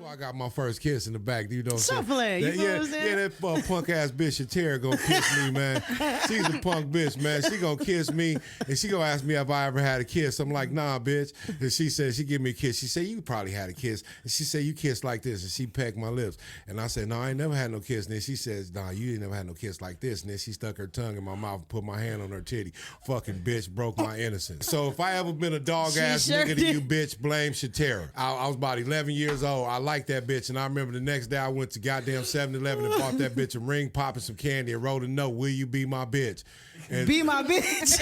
I got my first kiss in the back. You know what I'm saying? That punk ass bitch Shatera gonna kiss me, man. She's a punk bitch, man. She gonna kiss me, and she gonna ask me if I ever had a kiss. I'm like, nah, bitch. And she said, she give me a kiss. She said, you probably had a kiss. And she said, you kissed like this. And she pecked my lips. And I said, no, I ain't never had no kiss. And then she says, nah, you ain't never had no kiss like this. And then she stuck her tongue in my mouth and put my hand on her titty. Fucking bitch, broke my innocence. So if I ever been a dog ass nigga to you, bitch, blame Shatera. I was about 11 years old. I liked that bitch. And I remember the next day I went to goddamn 7-Eleven and bought that bitch a ring, popping some candy, and wrote a note, will you be my bitch? And, be my bitch.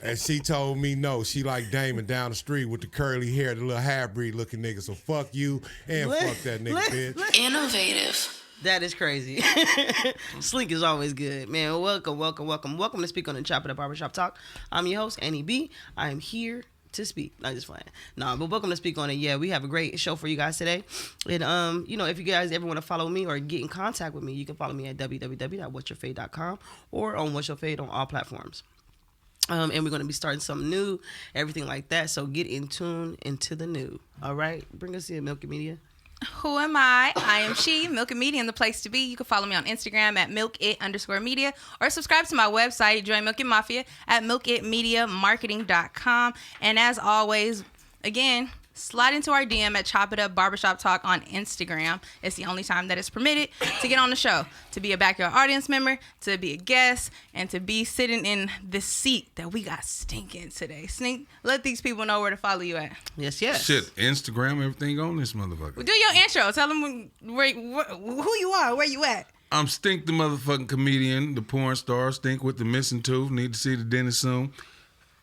And she told me no. She like Damon down the street with the curly hair, the little half-breed looking nigga. So fuck you and fuck that nigga, bitch. Innovative. That is crazy. Stynk is always good, man. Welcome to Speak on the Chop It Up Barbershop Talk. I'm your host, Annie B. I am here to speak. Not just playing. Nah, but welcome to Speak on It. Yeah, we have a great show for you guys today. And if you guys ever want to follow me or get in contact with me, you can follow me at www.whatsyourfade.com or on What's Your Fade on all platforms. And we're going to be starting something new, everything like that. So get in tune into the new. All right? Bring us in, Milky Media. Who am I? I am she, Milk and Media, and the place to be. You can follow me on Instagram at milkit_media or subscribe to my website, Join Milk and Mafia, at milkitmediamarketing.com. And as always, again, slide into our DM at Chop It Up Barbershop Talk on Instagram. It's the only time that it's permitted to get on the show, to be a backyard audience member, to be a guest, and to be sitting in this seat that we got stinking today. Stynk, let these people know where to follow you at. Yes. Shit, Instagram, everything on this motherfucker. Well, do your intro. Tell them who you are, where you at. I'm Stynk, the motherfucking comedian, the porn star. Stynk with the missing tooth. Need to see the dentist soon.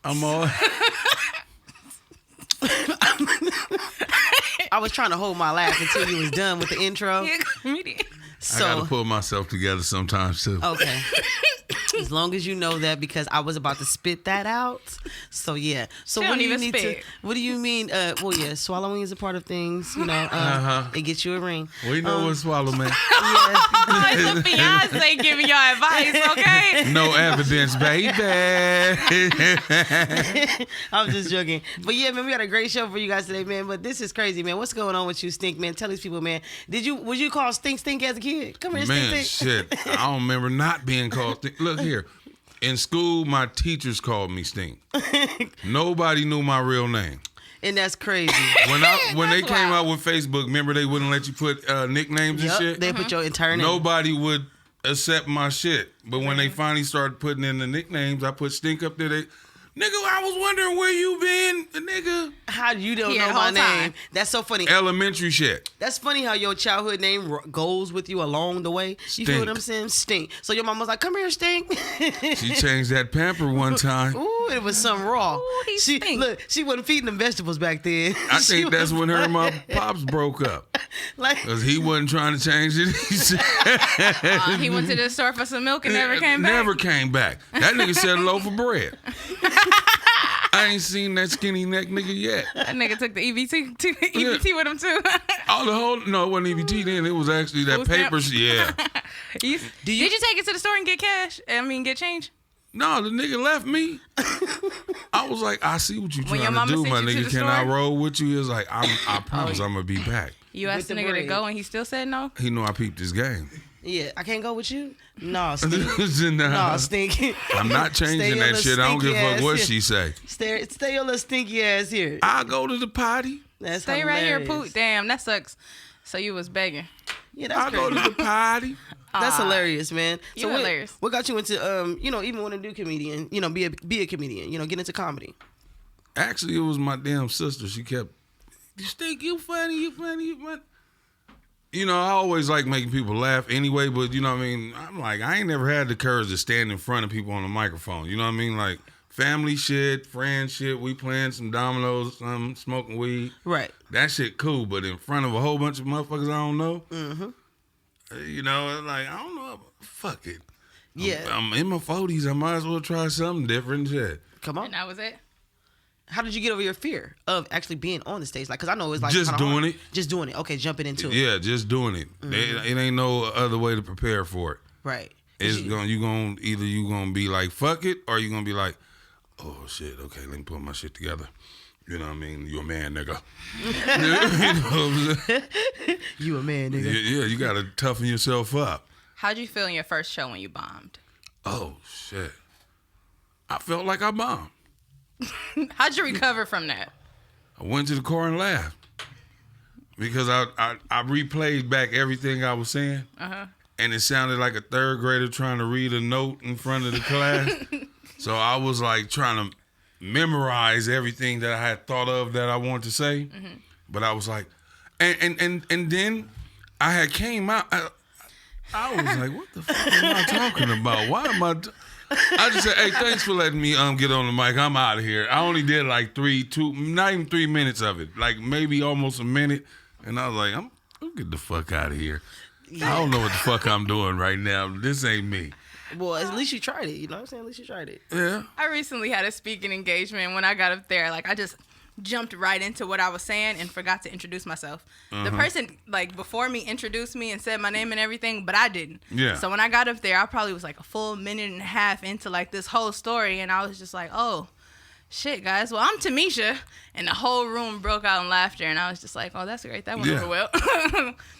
I'm all... I was trying to hold my laugh until you was done with the intro. You're a comedian. So, I gotta pull myself together sometimes too. Okay. As long as you know that, because I was about to spit that out. So yeah. So what do you need to? What do you mean? Swallowing is a part of things. You know, it gets you a ring. We know what swallow, man. It's a fiance giving y'all advice, okay? No evidence, baby. I'm just joking. But yeah, man, we got a great show for you guys today, man. But this is crazy, man. What's going on with you, Stynk, man? Tell these people, man. Was you called Stynk as a kid? Come here, man, Stynk. Shit. I don't remember not being called Stynk. Look here. In school, my teachers called me Stynk. Nobody knew my real name. And that's crazy. When they came out with Facebook, remember they wouldn't let you put nicknames and shit? They put your entire name. Nobody would accept my shit. But when they finally started putting in the nicknames, I put Stynk up there. Nigga, I was wondering where you been, nigga. How you don't know my name? That's so funny. Elementary shit. That's funny how your childhood name goes with you along the way. You feel what I'm saying? Stynk. So your mom was like, come here, Stynk. She changed that pamper one time. Ooh, it was something raw. Ooh, she wasn't feeding them vegetables back then. I think that's when her and my pops broke up. Because he wasn't trying to change it. He went to the store for some milk and never came back? Never came back. That nigga said a loaf of bread. I ain't seen that skinny neck nigga yet. That nigga took the EBT with him too. No, it wasn't EBT then. It was actually that papers. Yeah. Did you take it to the store and get cash? Get change? No, the nigga left me. I was like, I see what you trying to do, my nigga. Can I roll with you? He was like, I promise I'm gonna be back. You asked the nigga to go and he still said no? He knew I peeped his game. Yeah, I can't go with you? No, Stynk. Stynk. I'm not changing that shit. I don't give a fuck what she say. Stay your little stinky ass here. I'll go to the potty. That's Stay hilarious. right here, poot. Damn, that sucks. So you was begging. Yeah, that's I'll go to the potty. That's hilarious, man. So hilarious. What got you into, even want to do comedian, be a comedian, get into comedy? Actually, it was my damn sister. She kept, Stynk, you funny. I always like making people laugh anyway, but you know what I mean? I'm like, I ain't never had the courage to stand in front of people on a microphone. You know what I mean? Like, family shit, friend shit, we playing some dominoes, smoking weed. Right. That shit cool, but in front of a whole bunch of motherfuckers I don't know, like, I don't know, fuck it. Yeah. I'm in my 40s, I might as well try something different shit. Come on. And that was it? How did you get over your fear of actually being on the stage? Like, because I know it's like just doing it. Just doing it. Okay, jumping into it. Yeah, just doing it. It ain't no other way to prepare for it. Right. It's you gonna be like fuck it, or you gonna be like, oh shit, okay, let me put my shit together. You know what I mean? You a man, nigga. You know what I'm saying? You a man, nigga. Yeah, you got to toughen yourself up. How'd you feel in your first show when you bombed? Oh, shit. I felt like I bombed. How'd you recover from that? I went to the car and laughed. Because I replayed back everything I was saying. Uh-huh. And it sounded like a third grader trying to read a note in front of the class. So I was like trying to memorize everything that I had thought of that I wanted to say. Mm-hmm. But I was like, and then I had came out. I was like, what the fuck am I talking about? Why am I just said, hey, thanks for letting me get on the mic. I'm out of here. I only did like not even 3 minutes of it. Like maybe almost a minute. And I was like, I'm get the fuck out of here. I don't know what the fuck I'm doing right now. This ain't me. Well, at least you tried it. You know what I'm saying? At least you tried it. Yeah. I recently had a speaking engagement. When I got up there, like I just jumped right into what I was saying and forgot to introduce myself. The person like before me introduced me and said my name and everything, but I didn't. Yeah. So when I got up there, I probably was like a full minute and a half into like this whole story, and I was just like, oh, shit, guys. Well, I'm Tamisha, and the whole room broke out in laughter, and I was just like, oh, that's great. That went over well.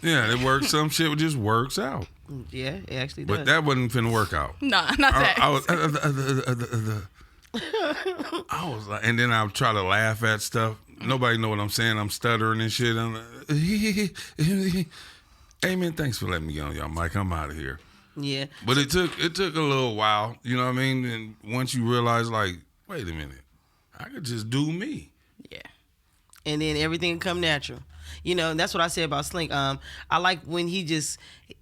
Yeah, it works. Some shit just works out. Yeah, it actually does. But that wasn't finna work out. No, not that. I was like, and then I would try to laugh at stuff. Nobody know what I'm saying. I'm stuttering and shit. I'm like, hey man, thanks for letting me get on y'all mic. I'm out of here. Yeah. But it took a little while. You know what I mean? And once you realize, like, wait a minute, I could just do me. Yeah. And then everything come natural. You know, and that's what I say about Stynk. I like when he's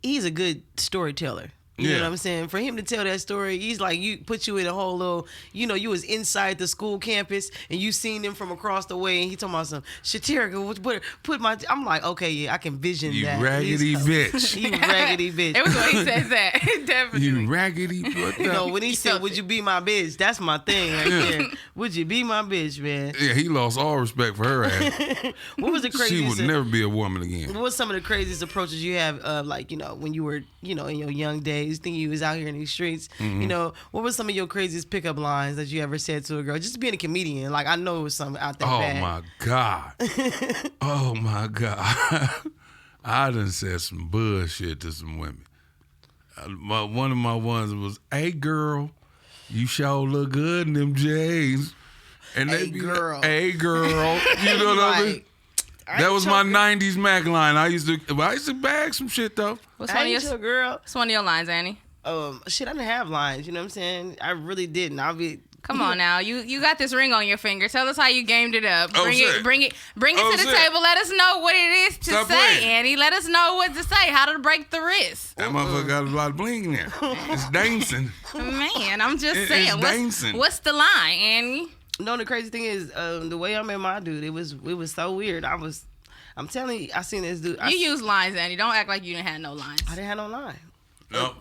a good storyteller. You know what I'm saying? For him to tell that story, he's like, put you in a whole little, you know, you was inside the school campus and you seen them from across the way and he talking about some, Shatira, put my, I'm like, okay, yeah, I can vision that. You raggedy bitch. You raggedy bitch. It was when he said that. Definitely. You raggedy bitch. You know, when he said, would you be my bitch? That's my thing right there. Would you be my bitch, man? Yeah, he lost all respect for her ass. What was the craziest? She would never be a woman again. What was some of the craziest approaches you have, like, you know, when you were, you know, in your young days, thinking you was out here in these streets? Mm-hmm. You know, what were some of your craziest pickup lines that you ever said to a girl? Just being a comedian, like, I know it was something out there. Oh bad. my God. Oh my God. I done said some bullshit to some women. One of my ones was, hey girl, you sure look good in them J's. And Hey they be girl. like, hey girl. You know what I mean? That was my 90s Mac line. I used to bag some shit though. What's I one of ain't your your girl. What's one of your lines, Annie? Shit, I didn't have lines. You know what I'm saying? I really didn't. Come on now, you got this ring on your finger. Tell us how you gamed it up. Oh, Bring shit. it to the shit. table. Let us know what it is to Stop say, playing. Annie. Let us know what to say. How to break the wrist. That motherfucker got a lot of bling in there. It's dancing. Man, I'm just It's saying. dancing. What's the line, Annie? No, the crazy thing is, the way I met my dude, it was so weird. I'm telling you, I seen this dude. You use lines, Annie. Don't act like you didn't have no lines. I didn't have no line. No.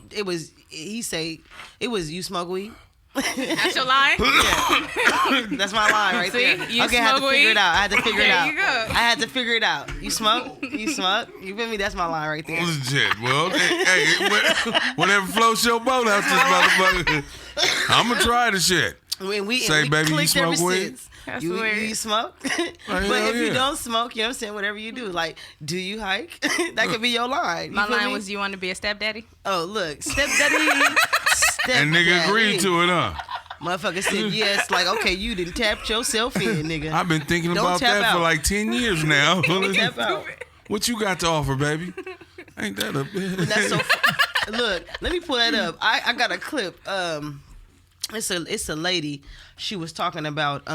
He say, it was, you smoke weed? That's your line? Yeah. That's my line right See? there. You Okay, I had to smoke figure weed? it out. I had to figure it There out. you go. I had to figure it out. You smoke? You smoke? You feel me? That's my line right there. Shit. Well, hey, whatever floats your boat out this motherfucker. I'm going to try the shit. We Say, baby, you clicked smoke ever weed? since. That's You weird. smoke? But hell if you yeah. don't smoke, you know what I'm saying? Whatever you do. Like, do you hike? That could be your line. You My feel line me? was, you want to be a stepdaddy? Oh, look. Stepdaddy. And nigga agreed to it, huh? Motherfucker said yes. Like, okay, you done tapped yourself in, nigga. I've been thinking Don't about tap that for out. like 10 years now. Tap out. What you got to offer, baby? Ain't that a That's so. Look, let me pull that up. I got a clip. It's a lady. She was talking about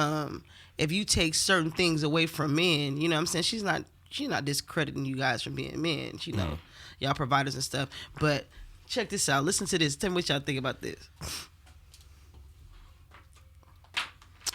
if you take certain things away from men, you know what I'm saying? She's not discrediting you guys from being men. You know, y'all providers and stuff. But check this out. Listen to this. Tell me what y'all think about this.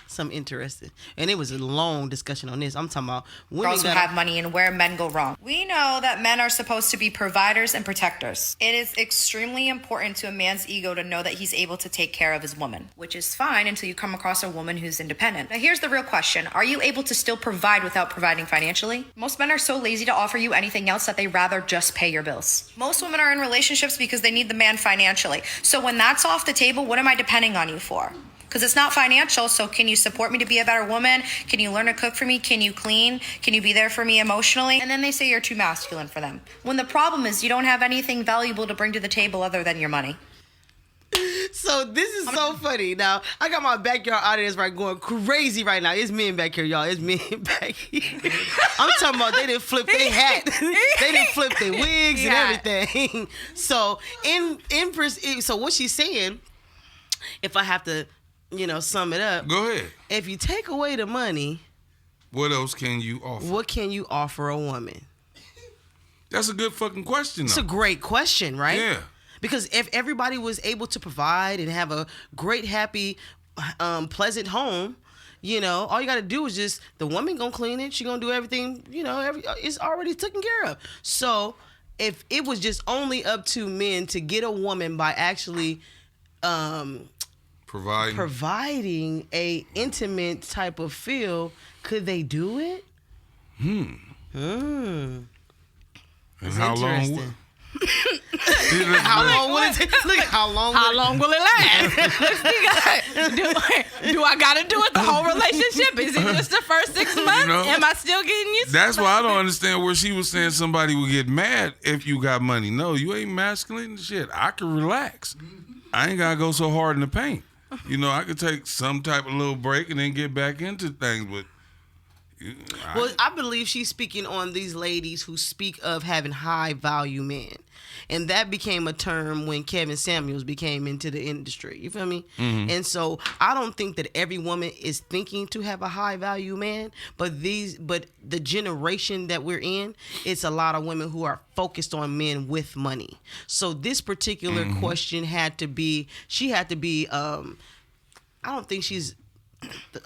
Something interesting. And it was a long discussion on this. I'm talking about women Girls who have money and where men go wrong. We know that men are supposed to be providers and protectors. It is extremely important to a man's ego to know that he's able to take care of his woman, which is fine until you come across a woman who's independent. Now here's the real question. Are you able to still provide without providing financially? Most men are so lazy to offer you anything else that they rather just pay your bills. Most women are in relationships because they need the man financially. So when that's off the table, what am I depending on you for? because it's not financial. So can you support me to be a better woman? Can you learn to cook for me? Can you clean? Can you be there for me emotionally? And then they say you're too masculine for them. When the problem is you don't have anything valuable to bring to the table other than your money. So this is so funny. Now I got my backyard audience right going crazy right now. It's men back here, y'all. It's men back here. I'm talking about they didn't flip their hat. They didn't flip their wigs and everything. So so what she's saying, if I have to, sum it up. Go ahead. If you take away the money, what else can you offer? What can you offer a woman? That's a good fucking question, though. It's a great question, right? Yeah. Because if everybody was able to provide and have a great, happy, pleasant home, all you got to do is just, the woman gonna clean it. She gonna do everything, it's already taken care of. So if it was just only up to men to get a woman by actually providing a intimate type of feel, could they do it? And That's how long? interesting. How long will it take? Look, how long will it last? do I gotta do it the whole relationship? Is it just the first 6 months? Am I still getting used to That's why I don't understand where she was saying somebody would get mad if you got money. No, you ain't masculine. Shit, I can relax. I ain't gotta go so hard in the paint. I could take some type of little break and then get back into things. But I believe she's speaking on these ladies who speak of having high value men. And that became a term when Kevin Samuels became into the industry. You feel me? Mm-hmm. And so I don't think that every woman is thinking to have a high value man, but the generation that we're in, it's a lot of women who are focused on men with money. So this particular question had to be, I don't think she's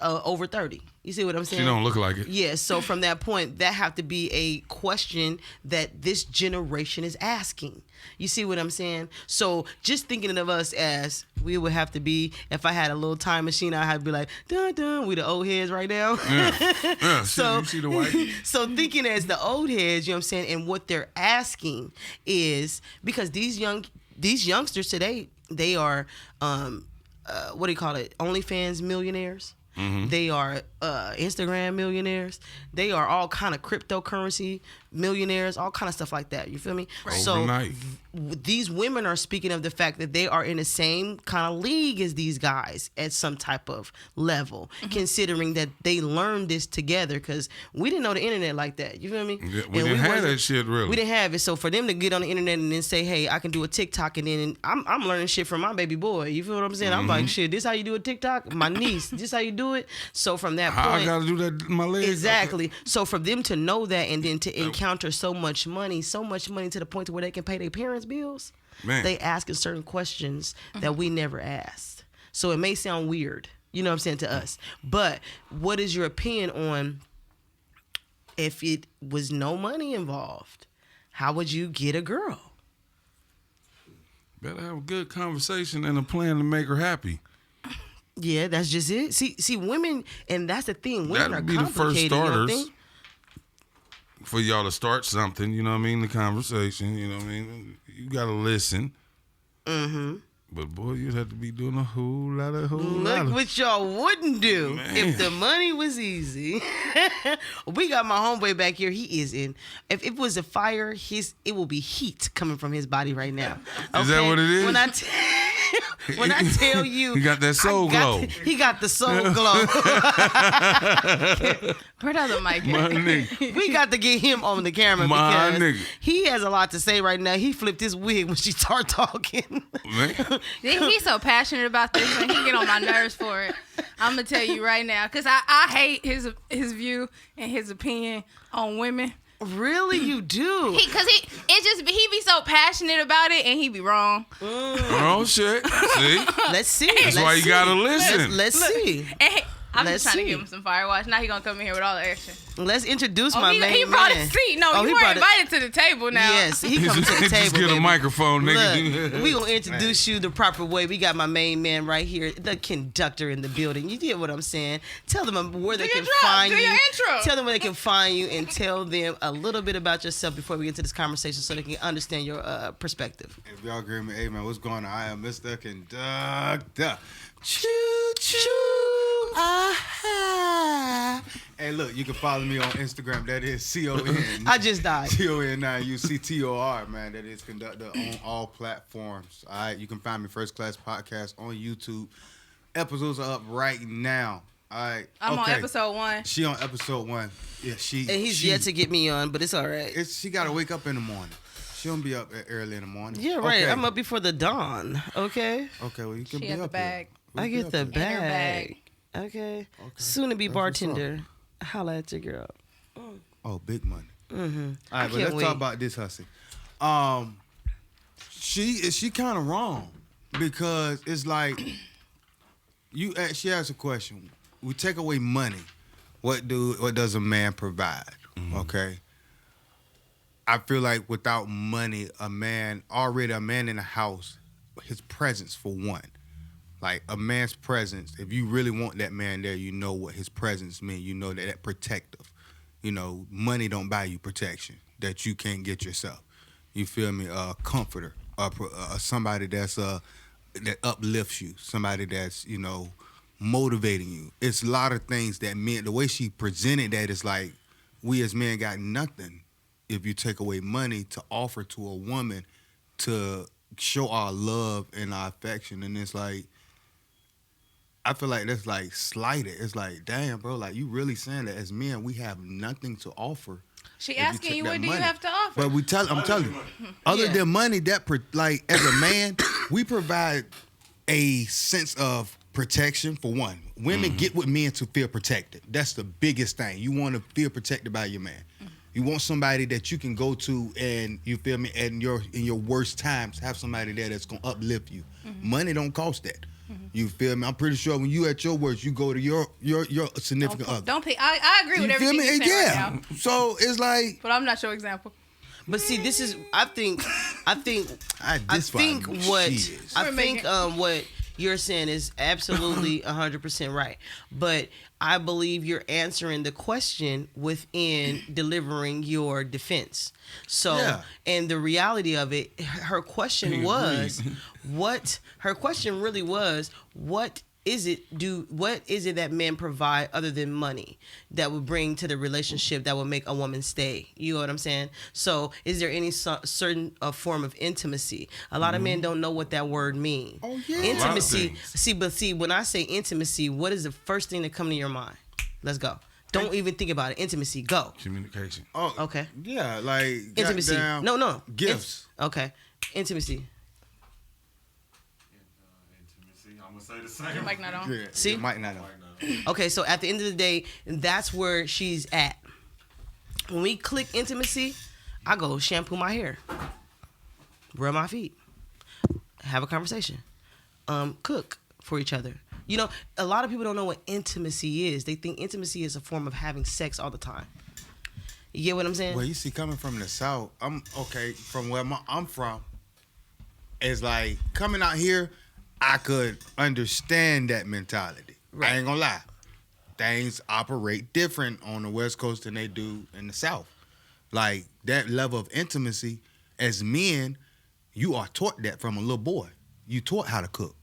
over 30. You see what I'm saying? She don't look like it. Yeah, so from that point, that have to be a question that this generation is asking. You see what I'm saying? So just thinking of us as we would have to be, if I had a little time machine, I'd have to be like, dun dun, we the old heads right now. Yeah, so you see the white. So thinking as the old heads, you know what I'm saying, and what they're asking is, because these youngsters today, they are what do you call it? OnlyFans millionaires. Mm-hmm. They are Instagram millionaires. They are all kind of cryptocurrency millionaires, all kind of stuff like that. You feel me? Overnight. So these women are speaking of the fact that they are in the same kind of league as these guys at some type of level, considering that they learned this together, because we didn't know the internet like that. You feel me? Yeah, we didn't have that shit, really. We didn't have it. So for them to get on the internet and then say, hey, I can do a TikTok, and then I'm learning shit from my baby boy. You feel what I'm saying? I'm like, shit, this how you do a TikTok? My niece, this how you do it? So from that point, I gotta do that in my legs. Exactly. Okay. So for them to know that, and then to encounter so much money to the point to where they can pay their parents' bills, they asking certain questions that we never asked. So it may sound weird, you know what I'm saying, to us. But what is your opinion on, if it was no money involved, how would you get a girl? Better have a good conversation and a plan to make her happy. Yeah, that's just it. See, women, and that's the thing. Women That'd are be the first starters. You know, for y'all to start something, you know what I mean? The conversation, you know what I mean? You gotta listen. Mm-hmm. But boy, you'd have to be doing a whole lot. Look what y'all wouldn't do if the money was easy. We got my homeboy back here. He is in. If it was a fire, it will be heat coming from his body right now. Okay? Is that what it is? When I tell you, he got that soul glow. He got the soul glow. Where does the mic? My nigga. We got to get him on the camera because he has a lot to say right now. He flipped his wig when she started talking. Man. He's so passionate about this, and he get on my nerves for it. I'm gonna tell you right now, because I hate his view and his opinion on women. Really, you do? Because he be so passionate about it, and he be wrong. Oh shit! See, let's see. That's why you gotta listen. Let's see. I'm just trying to give him some firewatch. Now he gonna come in here with all the action. Let's introduce my main man. He brought a seat. No, you were invited to the table now. Yes, he coming to the table. Just get a microphone, nigga. Look, we gonna introduce you the proper way. We got my main man right here, the conductor in the building. You get what I'm saying? Tell them where they can find you. Do your intro. Tell them where they can find you, and tell them a little bit about yourself before we get into this conversation, so they can understand your perspective. If y'all agree with me, hey man, what's going on? I am Mr. Conductor. Choo Choo. Ah. Hey, look, you can follow me on Instagram. That is CON. I just died. CON9uctor, man. That is conductor on all platforms. All right, you can find me First Class Podcast on YouTube. Episodes are up right now. All right. I'm on episode 1. She on episode 1. Yeah, And he's yet to get me on, but it's all right. She got to wake up in the morning. She don't be up early in the morning. Yeah, right. Okay. I'm up before the dawn. Okay. Okay, well, you can She be had the up bag. here. I get the In her bag. bag. Okay. Soon to be That's what's bartender. Holla at your girl. Oh, big money. Mm-hmm. All right, but can't let's wait. talk about this hussy. She kind of wrong because it's like she asked a question. We take away money. What does a man provide? Mm-hmm. Okay. I feel like without money, a man in the house, his presence for one. Like a man's presence, if you really want that man there, you know what his presence means. You know that protective. You know, money don't buy you protection that you can't get yourself. You feel me? A comforter, somebody that's that uplifts you, somebody that's motivating you. It's a lot of things that men. The way she presented that is like we as men got nothing if you take away money to offer to a woman to show our love and our affection, and it's like. I feel like that's like slighted. It's like, damn, bro, like you really saying that as men we have nothing to offer. She if you asking take you, that what do you money. have to offer? But I'm telling you, other Yeah. than money, like as a man, we provide a sense of protection for one. Women get with men to feel protected. That's the biggest thing. You want to feel protected by your man. You want somebody that you can go to and you feel me, and in your worst times, have somebody there that's gonna uplift you. Money don't cost that. You feel me? I'm pretty sure when you at your worst, you go to your significant other. Don't pick. I agree with You feel everything me? you're saying right now. So it's like But I'm not your example. But see, this is. I think what you're saying is absolutely 100% right. But I believe you're answering the question within delivering your defense. So, Yeah. and the reality of it, her question was, what? Her question really was, what is it that men provide other than money that would bring to the relationship that would make a woman stay? You know what I'm saying? So is there any certain form of intimacy? A lot of men don't know what that word means. Oh, yeah. Intimacy. A lot of See, when I say intimacy, what is the first thing that come to your mind? Let's go. Don't even think about it. Intimacy. Go. Communication. oh, Okay. yeah, like Intimacy. goddamn No. gifts. Okay. Intimacy. I'm gonna say the same. Mic not on. Yeah, See? might not know. Okay, so at the end of the day, that's where she's at. When we click intimacy, I go shampoo my hair, rub my feet, have a conversation, cook for each other. You know, a lot of people don't know what intimacy is. They think intimacy is a form of having sex all the time. You get what I'm saying? Well, you see, coming from the South, from where I'm from, it's like coming out here, I could understand that mentality. Right. I ain't gonna lie. Things operate different on the West Coast than they do in the South. Like that level of intimacy, as men, you are taught that from a little boy. You taught how to cook.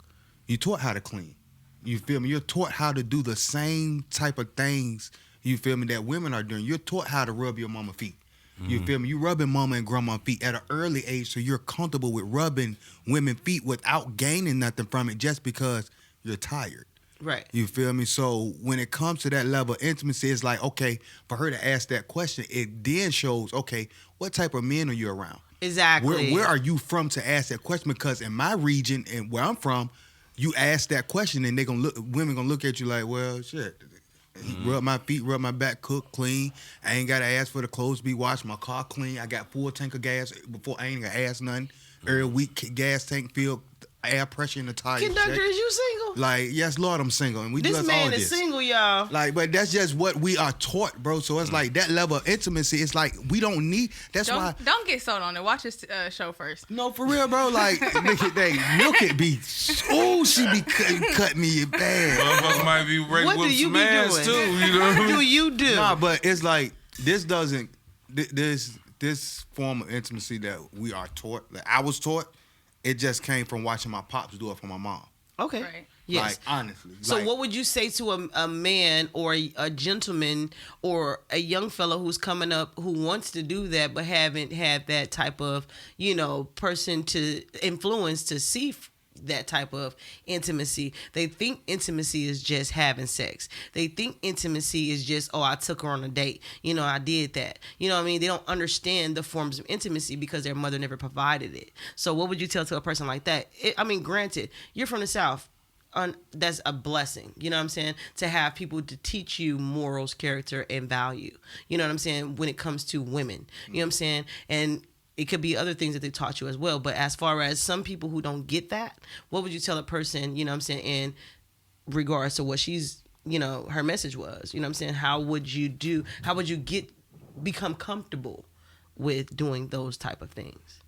You taught how to clean. You feel me? You're taught how to do the same type of things, you feel me, that women are doing. You're taught how to rub your mama feet. You feel me? You rubbing mama and grandma feet at an early age, so you're comfortable with rubbing women's feet without gaining nothing from it just because you're tired. Right. You feel me? So when it comes to that level of intimacy, it's like, okay, for her to ask that question, it then shows, okay, what type of men are you around? Exactly. Where are you from to ask that question? Because in my region and where I'm from, you ask that question and women gonna look at you like, well, shit. Rub my feet, rub my back, cook, clean. I ain't gotta ask for the clothes to be washed. My car clean. I got full tank of gas before I ain't gotta ask nothing. Every week, gas tank filled, air pressure in the tire. Conductor, check. is you single? Like, yes, Lord, I'm single, and we do This us man all is this. single, y'all. Like, but that's just what we are taught, bro. So it's like that level of intimacy. It's like we don't need. That's why. Don't get sold on it. Watch this show first. No, for real, bro. Like, look at that. Milk it be. Ooh, she be cut me bad. Motherfucker might be ready What with do you some be ass doing? too. You know? What do you do? Nah, but it's like this doesn't. This form of intimacy that we are taught, that I was taught, it just came from watching my pops do it for my mom. Okay. Right. Yes. Like, honestly. So like, what would you say to a man or a gentleman or a young fellow who's coming up who wants to do that but haven't had that type of, person to influence to see that type of intimacy? They think intimacy is just having sex. They think intimacy is just, I took her on a date. I did that. You know what I mean? They don't understand the forms of intimacy because their mother never provided it. So what would you tell to a person like that? Granted, you're from the South. That's a blessing, you know what I'm saying, to have people to teach you morals, character, and value, you know what I'm saying, when it comes to women, you know what I'm saying, and it could be other things that they taught you as well. But as far as some people who don't get that, what would you tell a person, you know what I'm saying, in regards to what she's, her message was, you know what I'm saying, how would you become comfortable with doing those type of things?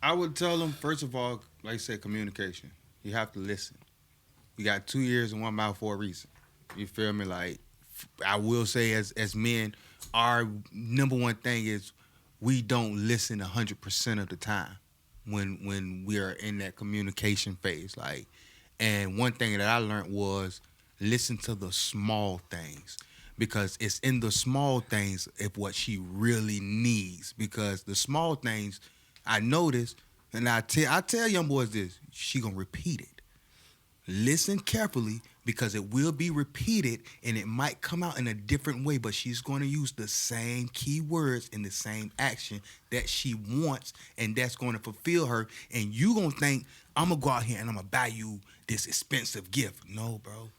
I would tell them, first of all, like I said, communication. You have to listen. You got 2 ears and 1 mouth for a reason. You feel me? Like, I will say as men, our number one thing is we don't listen 100% of the time when we are in that communication phase. Like, and one thing that I learned was listen to the small things, because it's in the small things of what she really needs. Because the small things, I notice, and I tell young boys this, she gonna repeat it. Listen carefully, because it will be repeated and it might come out in a different way, but she's going to use the same key words and the same action that she wants, and that's going to fulfill her. And you going to think, I'm going to go out here and I'm going to buy you this expensive gift. No, bro.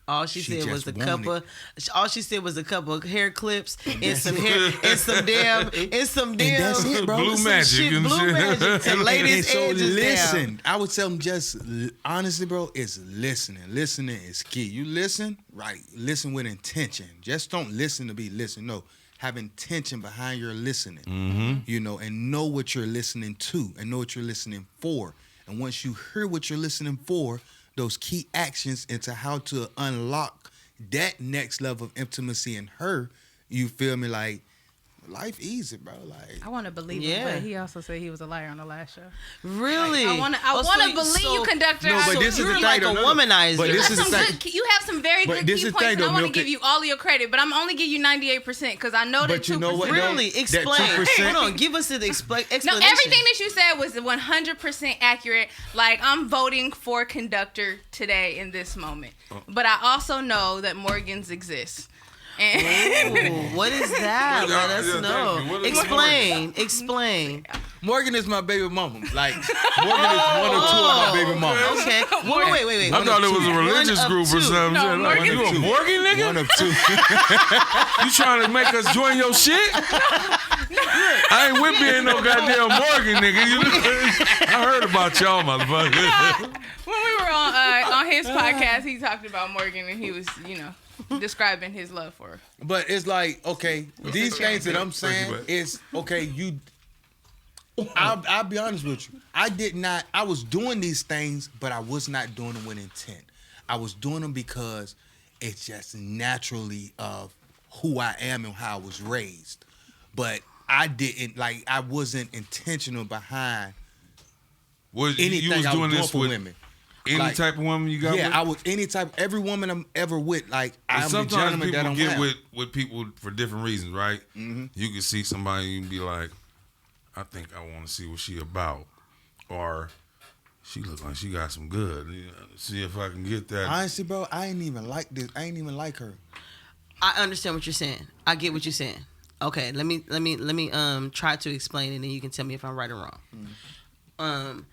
All she said was a couple of hair clips and some hair and some damn and that's it, bro. Blue magic. Blue magic to lay this edges listen, down. I would tell them just honestly, bro, it's listening. Listening is key. You listen, right? Listen with intention. Just don't listen to be listening. No, have intention behind your listening. Mm-hmm. And know what you're listening to and know what you're listening for. And once you hear what you're listening for, those key actions into how to unlock that next level of intimacy in her, you feel me? Like, life easy, bro. Like, I want to believe him, but he also said he was a liar on the last show. Really? Like, I want to believe you, conductor. No, but this is the You're thing, like a womanizer. But this is the thing. You have some very good this key is the points, thing, and I though, want to Milk. give you all of your credit, but I'm only give you 98% because I know that But you 2%. know what, though? Really? Explain. That 2%. Hold on. Give us the explanation. No, everything that you said was 100% accurate. Like, I'm voting for conductor today in this moment. But I also know that Morgans exist. Ooh, what is that? Let us know. Explain. Morgan is my baby mama. Like, Morgan is 1 or 2 of my baby mamas. Okay. Wait. I thought it was a religious group or something. No, Like, you a Morgan nigga? 1 of 2. You trying to make us join your shit? I ain't with being no goddamn Morgan nigga. I heard about y'all, motherfucker. When we were on his podcast, he talked about Morgan, and he was, describing his love for her. But it's like, okay, these things that I'm saying is, okay, I'll be honest with you. I was doing these things, but I was not doing them with intent. I was doing them because it's just naturally of who I am and how I was raised. But I wasn't intentional behind anything you was I doing was doing this for with women. any type of woman you got with? Yeah, I was any type, every woman I'm ever with, like, I'm the sometimes gentleman that people I'm get with people for different reasons, right? Mm-hmm. You can see somebody and be like, I think I want to see what she about. Or she look like she got some good. See if I can get that. Honestly, bro, I ain't even like this. I ain't even like her. I understand what you're saying. I get what you're saying. Okay, let me try to explain it, and then you can tell me if I'm right or wrong.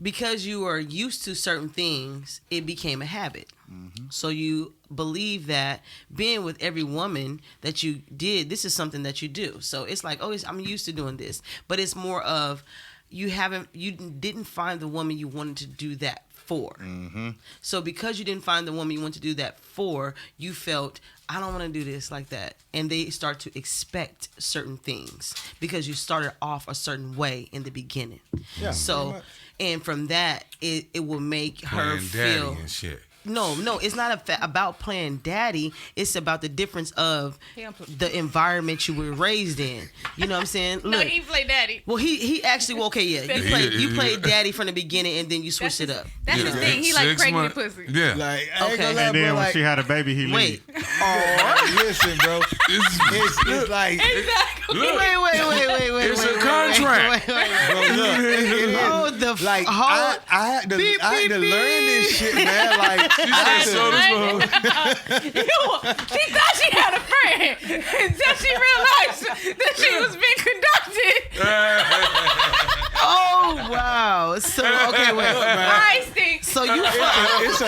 Because you are used to certain things, it became a habit. Mm-hmm. So you believe that being with every woman that you did, this is something that you do. So it's like, I'm used to doing this. But it's more of you didn't find the woman you wanted to do that for. Mm-hmm. So because you didn't find the woman you wanted to do that for, you felt, I don't want to do this like that. And they start to expect certain things because you started off a certain way in the beginning. Yeah. So, and from that, it will make her feel. And shit. No, it's not about playing daddy. It's about the difference of the environment you were raised in. You know what I'm saying? No, Look, he played daddy. well, he actually, okay, yeah. You played daddy from the beginning, and then you switched it up. That's his thing. He like 6 pregnant months. pussy. Yeah. Like, I ain't Okay. gonna lie, And bro, then when like, she had a baby, he Wait. leave. listen, bro. It's like, Exactly. Look, Wait. it's a contract. bro, look. Oh, the Like, hold. I had to Beep, learn beep, this shit, man. Like, She said so this one. She thought she had a friend until she realized that she was being conducted. Oh wow. So okay, wait. I stink. So you it's a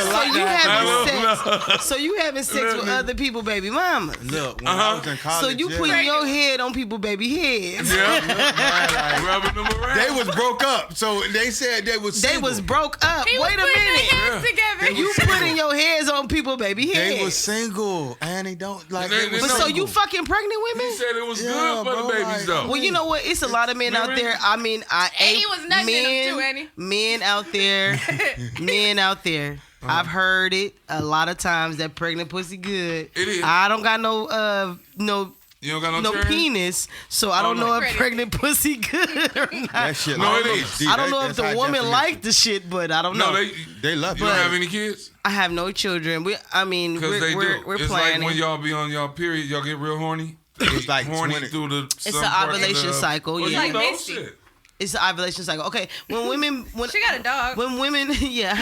lot So you having sex with other people, baby mama. look, when I was in college, So you putting your head on people, baby heads. Yeah. Rubbing them around. they was broke up, so they said they was They single. was broke up. He was Wait a putting their minute. hands together. You putting your heads on people, baby heads. They was single, and they don't like. They- They was But so single. you fucking pregnant He women? said it was Yeah, good for bro, the babies, like- though. Well, you know what? It's a lot of men out there. I mean, And he was nutting them too, Annie. Men out there. Men out there. I've heard it a lot of times that pregnant pussy good. It is. I don't got no You don't got no turn? penis, so I don't no. know if Credit. pregnant pussy good or not. That shit. No, like, it is. see, I don't that- know if that's the high woman definition. liked the shit, but I don't know. No, They love you it. don't have any kids? I have no children. Because they do. We're It's planning. like when y'all be on y'all period, y'all get real horny. It's like horny 20. through the. It's some an part of ovulation the- cycle, Well, yeah. you Like know, Misty. shit. It's the ovulation cycle. Okay, when women She got a dog. when women yeah.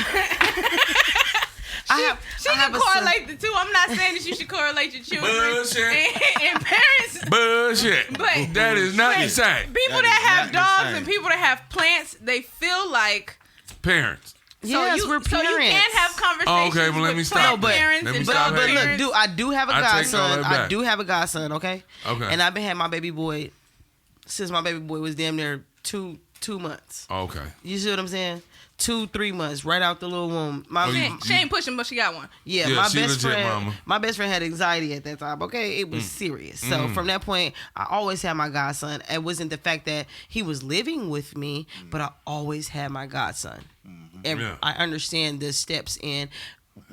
She can correlate the two. I'm not saying that you should correlate your children Bullshit. and parents. Bullshit. But- That is not the same. People That that is have not the dogs same. and people that have plants, they feel like Parents. Yes, we're so you parents. can't have conversations. Oh, okay, well, let with me stop plant that. parents Let me and stop dog that. But look, parents. I do have a I take all godson. that I back. do have a godson, okay? Okay. And I've been having my baby boy since my baby boy was damn near two months. Okay. You see what I'm saying? 2-3 months, right out the little womb. She ain't pushing, but she got one. Yeah, Yeah, my she best legit, friend. mama. My best friend had anxiety at that time. Okay, it was serious. So from that point, I always had my godson. It wasn't the fact that he was living with me, but I always had my godson. Yeah. I understand the steps in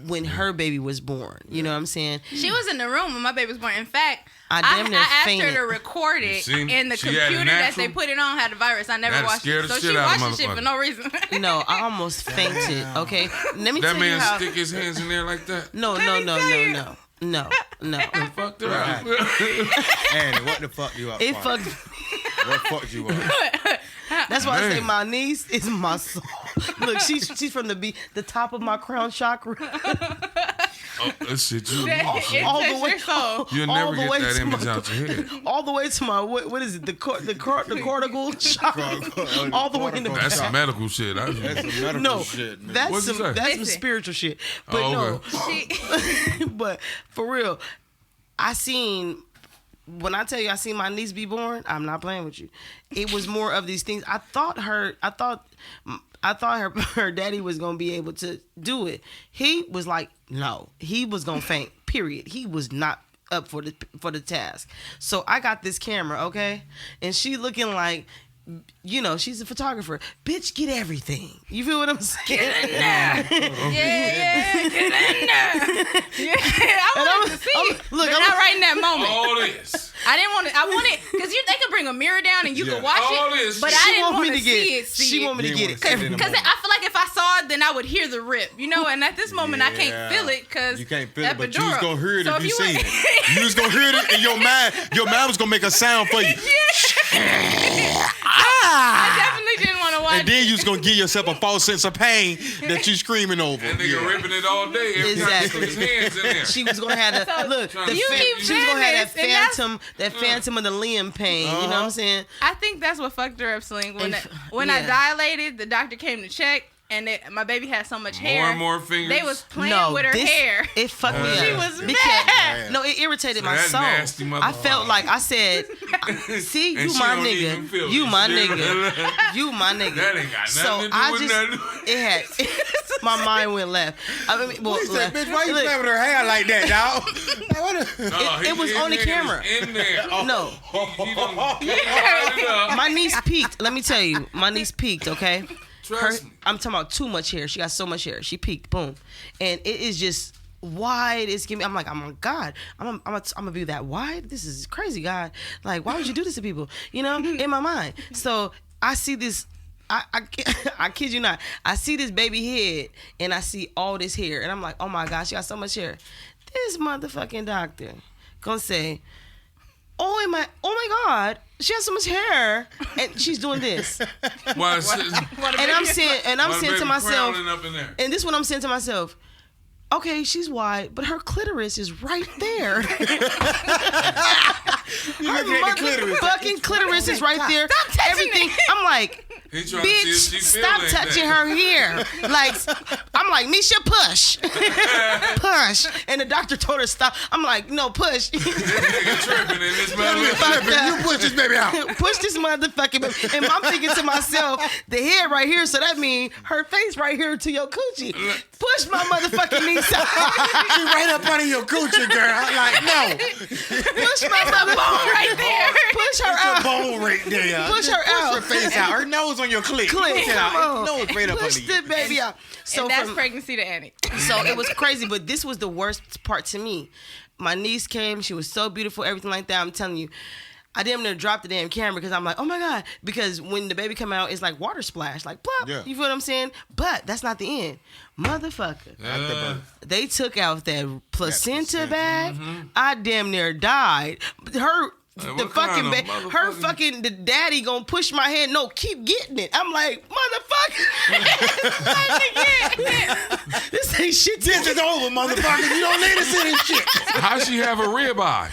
when her baby was born. You know what I'm saying? She was in the room when my baby was born. In fact, I I damn near asked her fainted. to record it, see? and the She had computer that they natural- put it on had a virus. I never That'd watched scare it. the So shit she out of watched the shit motherfucker. for no reason. No, I almost fainted. Okay, let me That tell you man how. stick his hands in there like that. No. Fucked it up. Annie, what the fuck you up It for? fucked. What fucked you up? That's why I say Man. my niece is my soul. Look, she's from the top of my crown chakra. Oh, that shit, you. It all the touched way- your soul. You'll all never the get way that to image my- out your head. All the way to my what is it? The cortical chakra. All the way in the back. That's some medical shit. That's some medical No, shit, nigga. that's What'd you some say? that's some Listen. spiritual shit. But Oh, okay. She, but for real, when I tell you I seen my niece be born, I'm not playing with you. It was more of these things. I thought her daddy was gonna be able to do it. He was like, no, he was gonna faint. Period. He was not up for the task. So I got this camera, okay, and she looking like, you know, she's a photographer. Bitch, get everything. You feel what I'm saying? get in there. Yeah, get in there. Yeah, I wanted to see it. Look, But I'm- not right in that moment. All this. I didn't want to. I wanted because they could bring a mirror down and you could watch All it. this. But She I didn't want want me to to get see it. it. See She it. want me to You get wanna it. see it in the Because moment. I feel like if I saw it, then I would hear the rip, you know. And at this moment, I can't Yeah. feel it because You can't feel it, but you was gonna hear it So if you you seen would- it. You was gonna hear it, and your mind was gonna make a sound for you. I definitely didn't want to watch. And then you was gonna give yourself a false sense of pain that you screaming over. That nigga ripping it all day. Every time he put his hands in there. She was gonna have the look. Trying to You fit- keep She was gonna have saying this, and that phantom of the limb pain. You know what I'm saying? I think that's what fucked her up, Sling. When And I yeah. dilated, the doctor came to check, and my baby had so much hair. More and more fingers. They was playing with her hair. It fucked me up. She was Because- mad. No, it irritated So my that soul. nasty I felt motherfucker. like I said, "See, And you she my don't even feel nigga, you it. my She- nigga, you my nigga." That ain't got nothing So to do I with just, nothing. it had my mind went left. I mean, well, He said, left. "Bitch, why you Look, playing with her hair like that, dog?" Like, what the- No, it was his on the hand camera. was in there. No, He done lighted up. my niece peaked. Let me tell you, my niece peaked. Okay, Trust me. I'm talking about too much hair. She got so much hair. She peaked, boom, and it is just wide. It's giving. I'm like, oh my God, I'm gonna be that wide. This is crazy, God. Like, why would you do this to people? You know, in my mind. So I see this. I kid you not. I see this baby head and I see all this hair, and I'm like, oh my gosh, she got so much hair. This motherfucking doctor gonna say, oh my God, she has so much hair, and she's doing this. Why? And I'm saying to myself, and this is what I'm saying to myself. Okay, she's wide, but her clitoris is right there. Her motherfucking clitoris is right there. Stop touching Everything. it. I'm like, bitch, stop touching her hair. Like, I'm like, Misha, push. Push. And the doctor told her stop. I'm like, no, push. You're tripping in this motherfucker. You push this baby out. Push this motherfucking baby. And I'm thinking to myself, the head right here, so that means her face right here to your coochie. Push my motherfucking knees out. She right up under your coochie, girl. Like, no. Push my bone right there. Push her Your out. bone right there. Push her out. Push her face out. Her nose on your clit. Click. Come on. Nose right up Push under you. the baby out. So And that's from- pregnancy to Annie. So it was crazy, but this was the worst part to me. My niece came, she was so beautiful, everything like that. I'm telling you, I damn near dropped the damn camera because I'm like, oh my God. Because when the baby come out, it's like water splash, like plop. Yeah. You feel what I'm saying? But that's not the end. Motherfucker. They took out that placenta bag. I damn near died. The fucking the daddy gonna push my head. No, keep getting it. I'm like, motherfucker. This ain't shit. This is over, motherfucker. You don't need to see this shit. How she have a ribeye?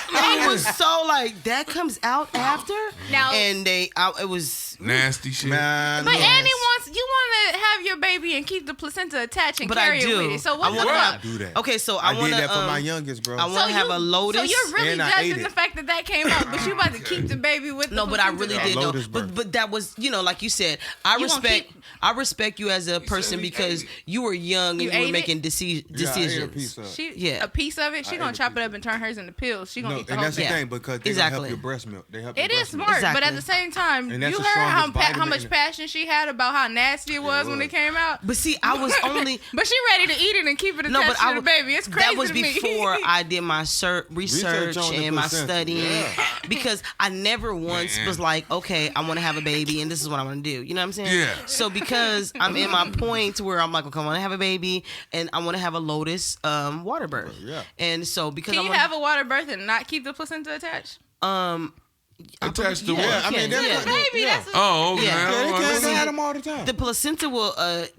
It was so like that comes out after. Now- and it was Nasty shit. Man, But look. Annie you want to have your baby and keep the placenta attached and But carry I do. it with it. So I what the wanna fuck? have- do that. Okay, so I I want did to. that for my youngest, bro. I want to have a Lotus. So you're really and I ate judging the it. fact that came out, but you about to keep the baby with the No, but I placenta really there. did though. Lotus birth. But that was, like you said, I You gonna respect you as a person he because ate it. you were young You and you were ate making it? decisions. Yeah, I ate a piece of it. Yeah. A piece of it, she gonna ate a chop it piece up and turn hers into pills. She gonna No, eat the and whole that's the thing. thing because they Exactly. help your breast milk. They help It your is breast milk. smart, but Exactly. at the same time, And that's you the heard how strongest vitamin much in- passion she had about how nasty it was when it came out. But see, I was only. But she ready to eat it and keep it attached No, but to I the was, baby. It's crazy that was to me. before I did my research on the and my placenta. studying Yeah. because I never once Man. was like, okay, I want to have a baby and this is what I want to do. You know what I'm saying? Yeah. So because I'm in my point where I'm like, okay, I want to have a baby and I want to have a Lotus water birth. Yeah. And so because Can I you wanna, have a water birth and not keep the placenta attached? Attached to yeah, what? I mean, yeah. that's Baby, yeah. that's Oh, okay. Yeah. I Yeah, don't they understand. had them all the time. The placenta will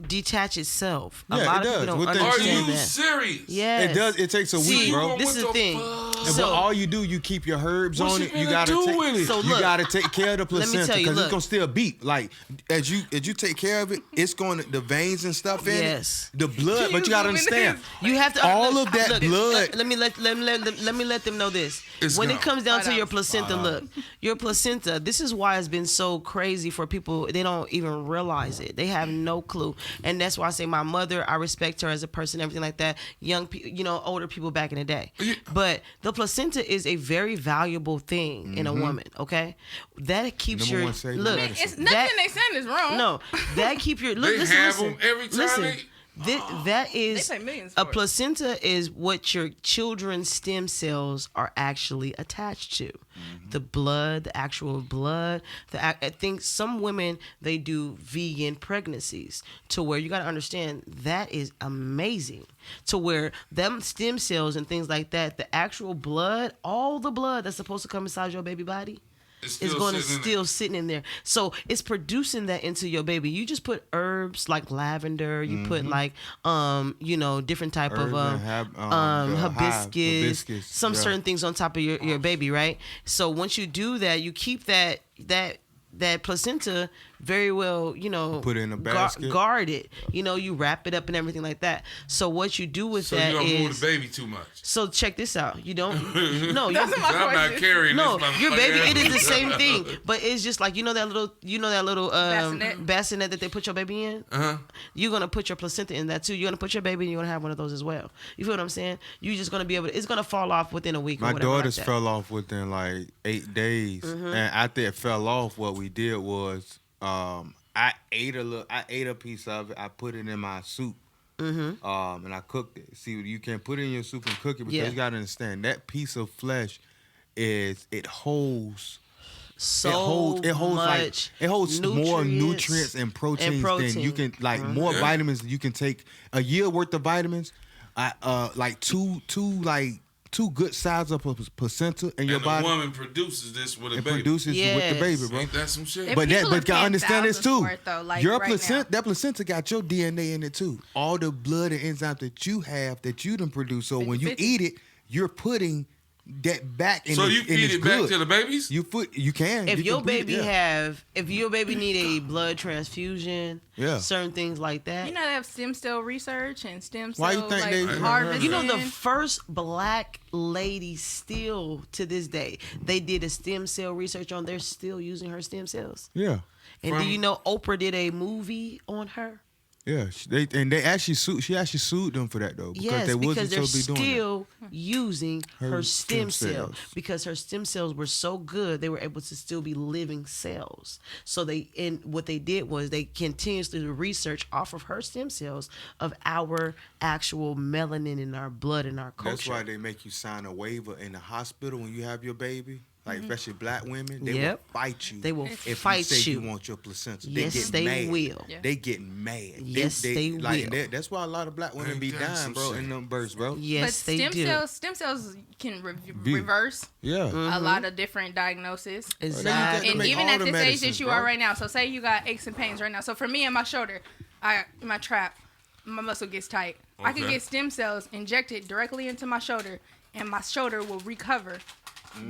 detach itself. A Yeah, lot it of does. people don't With the- Are understand you that. serious? Yes. It does. It takes a See, week, bro. this is the thing. And So- but all you do, you keep your herbs What on she it. You finna gotta do take. with it? So you look, gotta take care of the let me placenta tell you, because look. it's gonna still beat. Like as you take care of it, it's going to the veins and stuff in Yes. it. The blood, but you gotta understand. You have to All of that blood- Let me let them know this. It's When gone. it comes down to Hold your on. placenta, look, your placenta. This is why it's been so crazy for people. They don't even realize it. They have no clue, and that's why I say my mother. I respect her as a person, everything like that. Young people, older people back in the day. But the placenta is a very valuable thing in a woman. Okay, that keeps Number your one saving look. medicine. It's nothing they saying is wrong. No, that keep your look. They listen, have listen, them every time listen. they- That is They pay millions a for it. placenta is what your children's stem cells are actually attached to. The blood, the actual blood. I think some women they do vegan pregnancies to where you got to understand that is amazing. To where them stem cells and things like that, the actual blood, all the blood that's supposed to come inside your baby body. It's It's going to sitting in still sitting in there. So it's producing that into your baby. You just put herbs like lavender. You put like different type of Herbs and hibiscus, some yeah. certain things on top of your baby, right? So once you do that, you keep that placenta very well, Put it in a basket. guard it. You wrap it up and everything like that. So what you do with So that you don't move is the baby too much. so check this out. You don't no, you That's my I'm not question. carrying no, this your baby. It is the motherfucker. same thing, but it's just like that little Bassinet. bassinet that they put your baby in. Uh-huh. You're gonna put your placenta in that too. You're gonna put your baby, and you're gonna have one of those as well. You feel what I'm saying? You're just gonna be able. It's gonna fall off within a week. My or whatever daughters like that. fell off within like 8 days, and after it fell off, what we did was I ate a piece of it. I put it in my soup. And I cooked it. See, you can put it in your soup and cook it because you gotta understand that piece of flesh it holds more nutrients and proteins than you can more vitamins than you can take a year worth of vitamins. Like two good sides of a placenta in your body. And the woman produces this with a baby. Produces with the baby, bro. Ain't that some shit? But gotta understand this too. Your placenta, that placenta got your DNA in it too. All the blood and enzymes that you have that you done produce. So when you eat it, you're putting that back in. So you feed it back to the babies? You can. If your baby need a blood transfusion, certain things like that. You know they have stem cell research and stem cell Why you think they harvesting. You know the first black lady still to this day, they did a stem cell research on. They're still using her stem cells. Yeah. And do you know Oprah did a movie on her? Yeah, they actually sued. She actually sued them for that though, because because they're doing still using her stem cells because her stem cells were so good they were able to still be living cells. So what they did was they continuously research off of her stem cells of our actual melanin in our blood and our culture. That's why they make you sign a waiver in the hospital when you have your baby. Like especially black women, they will fight you. They will if fight you say you want your placenta. Yes, they they mad. will. Yeah. They get mad. Yes, they will. That's why a lot of black women be dying, bro, in them births, bro. Yes, but they do. Stem cells can reverse a lot of different diagnoses. Exactly. And even at this age that you are right now. So say you got aches and pains right now. So for me in my shoulder, my trap, my muscle gets tight. I can get stem cells injected directly into my shoulder, and my shoulder will recover.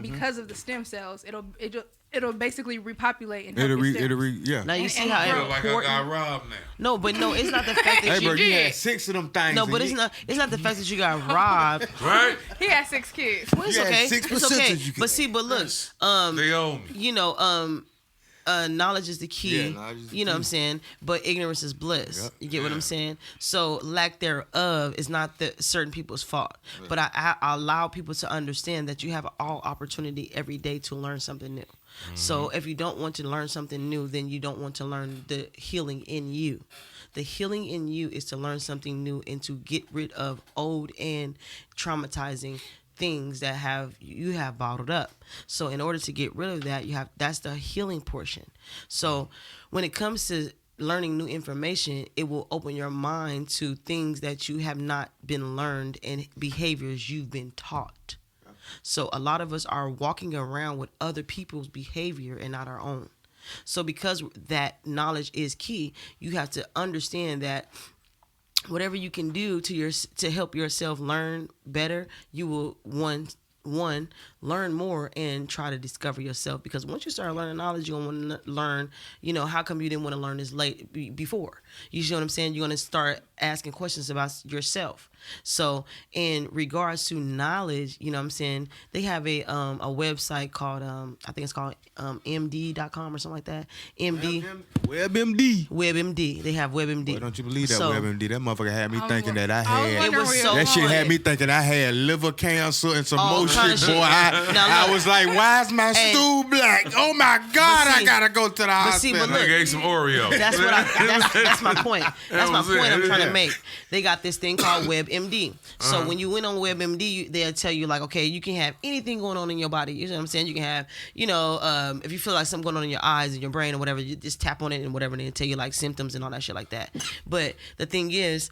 Because of the stem cells, it'll basically repopulate and help Now you see how I feel like I got robbed now. No, it's not the fact that you had 6 of them things. No, but it's not the fact that you got robbed. Right? He had 6 kids. Well, it's okay. It's okay. But look, they owe me. You know, knowledge is the key. You know what I'm saying? But ignorance is bliss. Yep. You get what I'm saying? So lack thereof is not certain people's fault. Right. But I allow people to understand that you have all opportunity every day to learn something new. Mm-hmm. So if you don't want to learn something new, then you don't want to learn the healing in you. The healing in you is to learn something new and to get rid of old and traumatizing things that you have bottled up. So in order to get rid of that, that's the healing portion. So when it comes to learning new information, it will open your mind to things that you have not been learned and behaviors you've been taught. So a lot of us are walking around with other people's behavior and not our own. So because that knowledge is key, you have to understand that whatever you can do to help yourself learn better, you will one learn more and try to discover yourself. Because once you start learning knowledge, you're going to want to learn, how come you didn't want to learn this before? You see what I'm saying? You're going to start asking questions about yourself. So in regards to knowledge, you know what I'm saying, they have a website called, I think it's called MD.com or something like that. WebMD. They have WebMD. Boy, don't you believe that WebMD? That motherfucker had me thinking that I had. That shit had me thinking I had liver cancer and some more shit, boy. I was like, why is my stool black? Oh my God, I gotta go to the hospital. I ate some Oreo. That's my point. That's my point I'm trying to make. They got this thing called WebMD. So when you went on WebMD, they'll tell you like, okay, you can have anything going on in your body. You know what I'm saying? You can have, if you feel like something going on in your eyes and your brain or whatever, you just tap on it and whatever, and they'll tell you like symptoms and all that shit like that. But the thing is,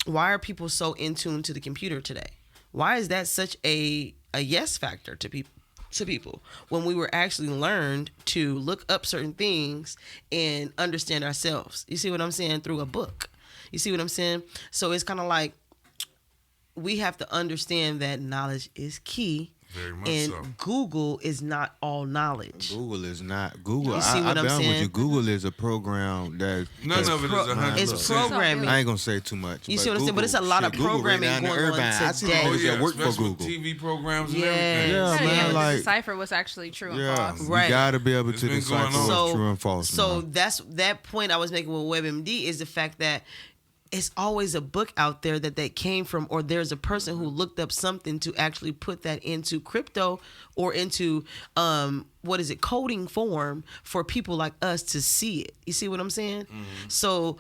why are people so in tune to the computer today? Why is that such a yes factor to people when we were actually learned to look up certain things and understand ourselves? You see what I'm saying? Through a book. You see what I'm saying? So it's kind of like we have to understand that knowledge is key. Very much and so. Google is not all knowledge. Google is not. Google. You see what I'm saying? With you. Google is a program that none of it is 100%. It's programming. I ain't gonna say too much. You see what I'm saying? But it's a lot of programming going on I see today. niggas that work for Google. TV programs and Yes. everything. Yeah, man. To Like decipher what's actually true and false. Right. You gotta be able to been decipher going on. what's true and false. So man. that's that point I was making with WebMD is the fact that it's always a book out there that came from, or there's a person who looked up something to actually put that into crypto or into coding form for people like us to see it. You see what I'm saying? So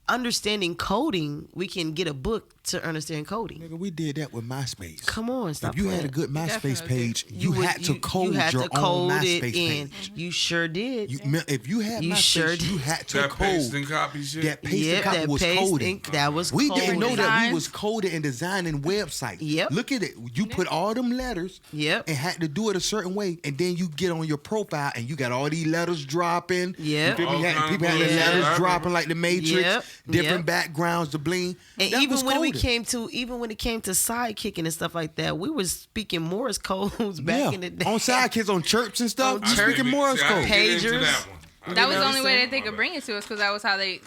understanding coding, we can get a book to understand coding. Nigga, we did that with MySpace. Come on, stop If you playing. had a good MySpace Definitely. page, you had to code your own MySpace page. You sure did. If you had You MySpace, sure you did. had to That paste code. and copy shit. That paste and Yep, copy that was paste coding. ink, that was We didn't know coding. that we Design. was coding and designing websites. Yep. Look at it. You put all them letters Yep. and had to do it a certain way, and then you get on your profile and you got all these letters dropping. Yep. You feel me? All kinds People of had the bullshit. letters Yeah. dropping like the Matrix, Yep. different Yep. backgrounds, the bling. And That even was when coding. it came to sidekicking and stuff like that, we was speaking Morse codes back in the day. On sidekicks, on chirps and stuff, On we speaking Morse code. Pagers. That was know the what only I'm way saying? that they could bring it to us, because that was how the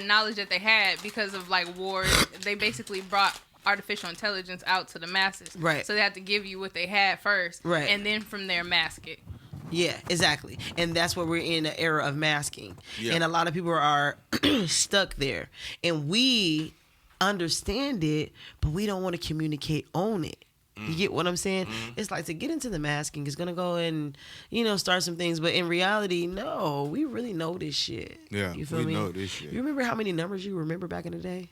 knowledge that they had because of like wars. They basically brought artificial intelligence out to the masses. Right. So they had to give you what they had first. Right. And then from there mask it. Yeah, exactly. And that's where we're in the era of masking. Yeah. And a lot of people are stuck there. And we understand it, but we don't want to communicate on it. You get what I'm saying? It's like, to get into the masking is going to go and, start some things. But in reality, no, we really know this shit. Yeah, You feel we me? know this shit. You remember how many numbers you remember back in the day?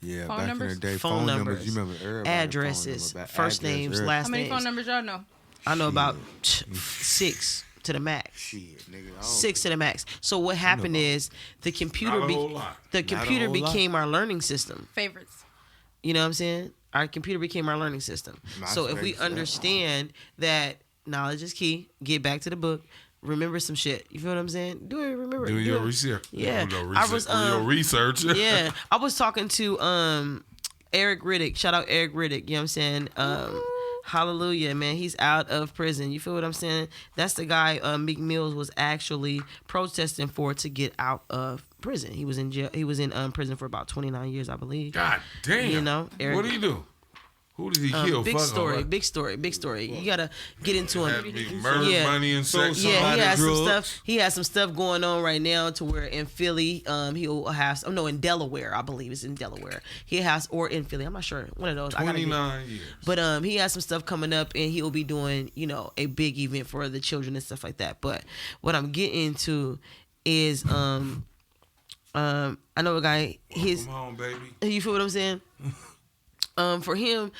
Yeah, Phone back numbers? in the day, Phone numbers. You remember everybody Addresses, phone number, first address, names, everything. last How many names. phone numbers y'all know? I know about 6 to the max. Shit, nigga. I don't 6 to the max. So what happened is the computer Not a whole lot. the Not a computer whole lot. became our learning system. Favorites. You know what I'm saying? Our computer became our learning system. So if we MySpace, understand that knowledge is key, get back to the book, remember some shit. You feel what I'm saying? Do it, remember. Doing do your it. research. Yeah. Your I was, your research. Yeah. I was talking to Eric Riddick. Shout out Eric Riddick. You know what I'm saying? Hallelujah, man. He's out of prison. You feel what I'm saying? That's the guy Meek Mills was actually protesting for to get out of prison. He was in jail. He was in prison for about 29 years, I believe. God damn. You know, Eric, what did he do? Who did he kill? big Fuck story, all big story, big story. You gotta get into Had him. to be murder, Yeah. money, and sex. Yeah, he Somebody has some drugs. stuff. He has some stuff going on right now to where in Philly, he'll have. Oh no, in Delaware, I believe it's in Delaware. He has, or in Philly, I'm not sure. One of those. I gotta get- 29 years. But he has some stuff coming up, and he'll be doing, a big event for the children and stuff like that. But what I'm getting to is, I know a guy. His, Come on, baby. you feel what I'm saying? For him,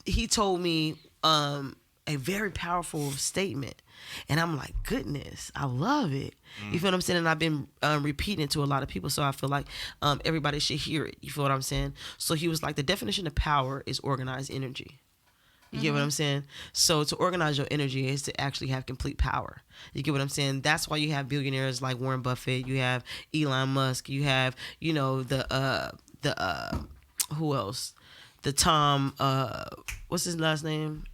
he told me a very powerful statement, and I'm like, goodness, I love it. You feel what I'm saying? And I've been repeating it to a lot of people, so I feel like everybody should hear it. You feel what I'm saying? So he was like, the definition of power is organized energy. You get what I'm saying? So to organize your energy is to actually have complete power. You get what I'm saying? That's why you have billionaires like Warren Buffett. You have Elon Musk. You have, the who else? The Tom, what's his last name?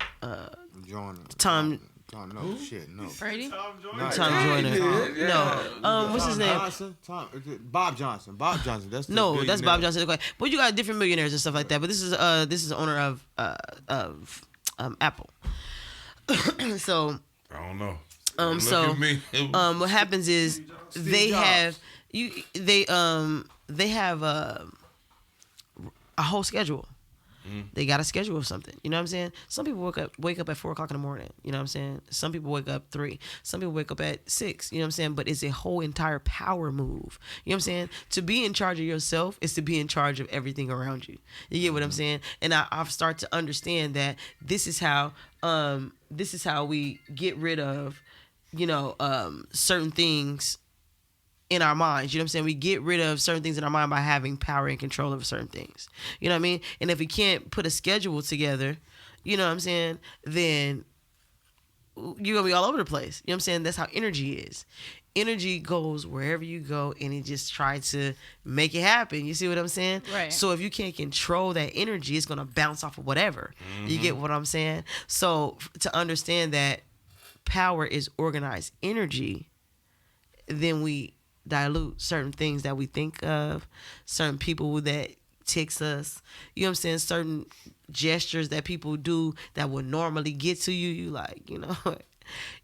Tom. No, shit, no. Brady? No, Tom Joyner. No. What's his name? Johnson, Bob Johnson. Bob Johnson. That's the No, that's Bob billionaire. Johnson. Okay. But you got different millionaires and stuff like that. But this is the owner of Apple. So I don't know. so Look at me. what happens is they Jobs. have a whole schedule. They got a schedule of something. You know what I'm saying? Some people wake up at 4 o'clock in the morning. You know what I'm saying? Some people wake up 3. Some people wake up at 6. You know what I'm saying? But it's a whole entire power move. You know what I'm saying? To be in charge of yourself is to be in charge of everything around you. You get what I'm saying? And I've started to understand that this is how we get rid of, certain things in our minds. You know what I'm saying? We get rid of certain things in our mind by having power and control over certain things. You know what I mean? And if we can't put a schedule together, you know what I'm saying, then you're going to be all over the place. You know what I'm saying? That's how energy is. Energy goes wherever you go, and it just tries to make it happen. You see what I'm saying? Right. So if you can't control that energy, it's going to bounce off of whatever. You get what I'm saying? So to understand that power is organized energy, then we dilute certain things that we think of, certain people that ticks us, you know what I'm saying, certain gestures that people do that would normally get to you, you like,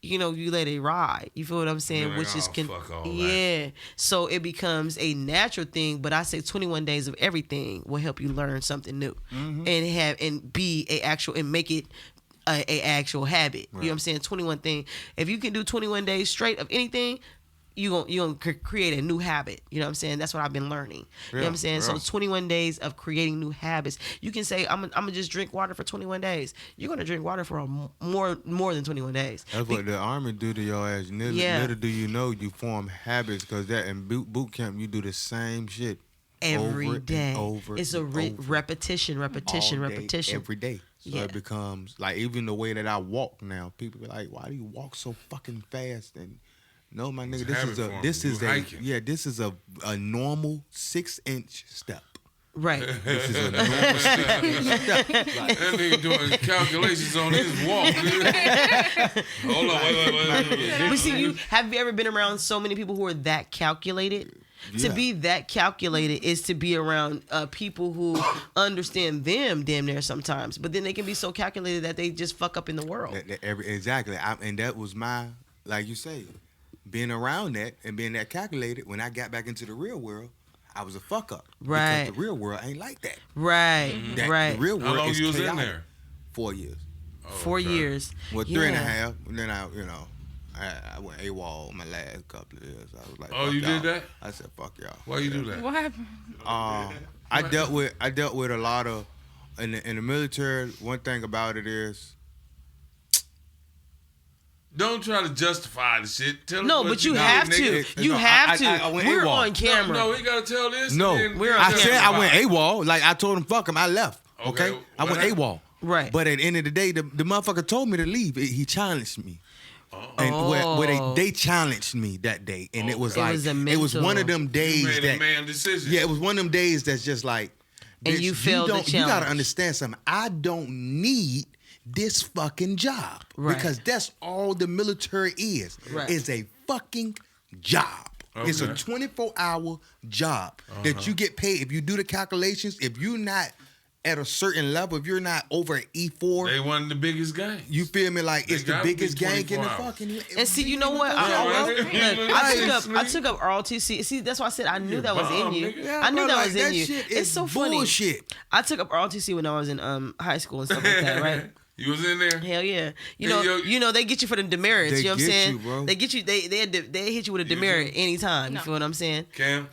you let it ride. You feel what I'm saying? You're like, Which is fuck all that. yeah. So it becomes a natural thing. But I say 21 days of everything will help you learn something new, and be a actual and make it a actual habit. You know what I'm saying? 21 thing. If you can do 21 days straight of anything, you gonna create a new habit. You know what I'm saying? That's what I've been learning. You know what I'm saying? So 21 days of creating new habits. You can say I'm gonna just drink water for 21 days. You're gonna drink water for more than 21 days. That's what the Army do to your ass. Little do you know, you form habits, because that in boot camp you do the same shit Every day. over it's and a over. repetition, All day, repetition. every day. So it becomes like, even the way that I walk now, people be like, "Why do you walk so fucking fast?" And no, my nigga, this is a normal 6-inch step. Right. This is a normal 6-inch step. That nigga doing calculations on his walk. Hold on, wait. But see, have you ever been around so many people who are that calculated? To be that calculated is to be around people who understand them damn near sometimes, but then they can be so calculated that they just fuck up in the world. Exactly. And that was my, like you say, being around that and being that calculated. When I got back into the real world, I was a fuck up. Right. Because the real world ain't like that. Right. Right. The real world How long is you was chaotic. in there? 4 years. 4 years. Well, 3.5. And then I went AWOL my last couple of years. I was like, Oh, fuck you y'all. did that? I said, fuck y'all. Why you do that? What happened? I dealt with a lot of in the military. One thing about it is, Don't try to justify the shit. Tell us No, what but you did, have nigga. to. You have to. I went We're AWOL. on camera. No, he gotta tell this. no, and then We're he on I gotta said I justify went it. AWOL. Like, I told him, fuck him. I left. Okay, Okay, I what went happened? AWOL. Right. But at the end of the day, the motherfucker told me to leave. He challenged me. And where they challenged me that day, and it was It like was a it was one of them You days made a that man decision. yeah, it was one of them days that's just like, And bitch, you failed the You gotta challenge. understand something. I don't need this fucking job, Right. because that's all the military is. Right. Is a fucking job. It's a Okay. 24-hour job that you get paid. If you do the calculations, if you're not at a certain level, if you're not over E4, They won the biggest game. you feel me? Like, They it's the gotta be biggest gang in the 24 hours. fucking. And see, you know what? I took up ROTC. See, that's why I said I knew that was in you. nigga. I knew bro, that like, was in that you. shit It's is so funny. bullshit. I took up ROTC when I was in high school and stuff like that, right? You was in there? Hell yeah. Hey, You know they get you for the demerits. They You know what I'm get saying? you, bro. They get you. They hit you with a demerit anytime. You feel what I'm saying? Cam?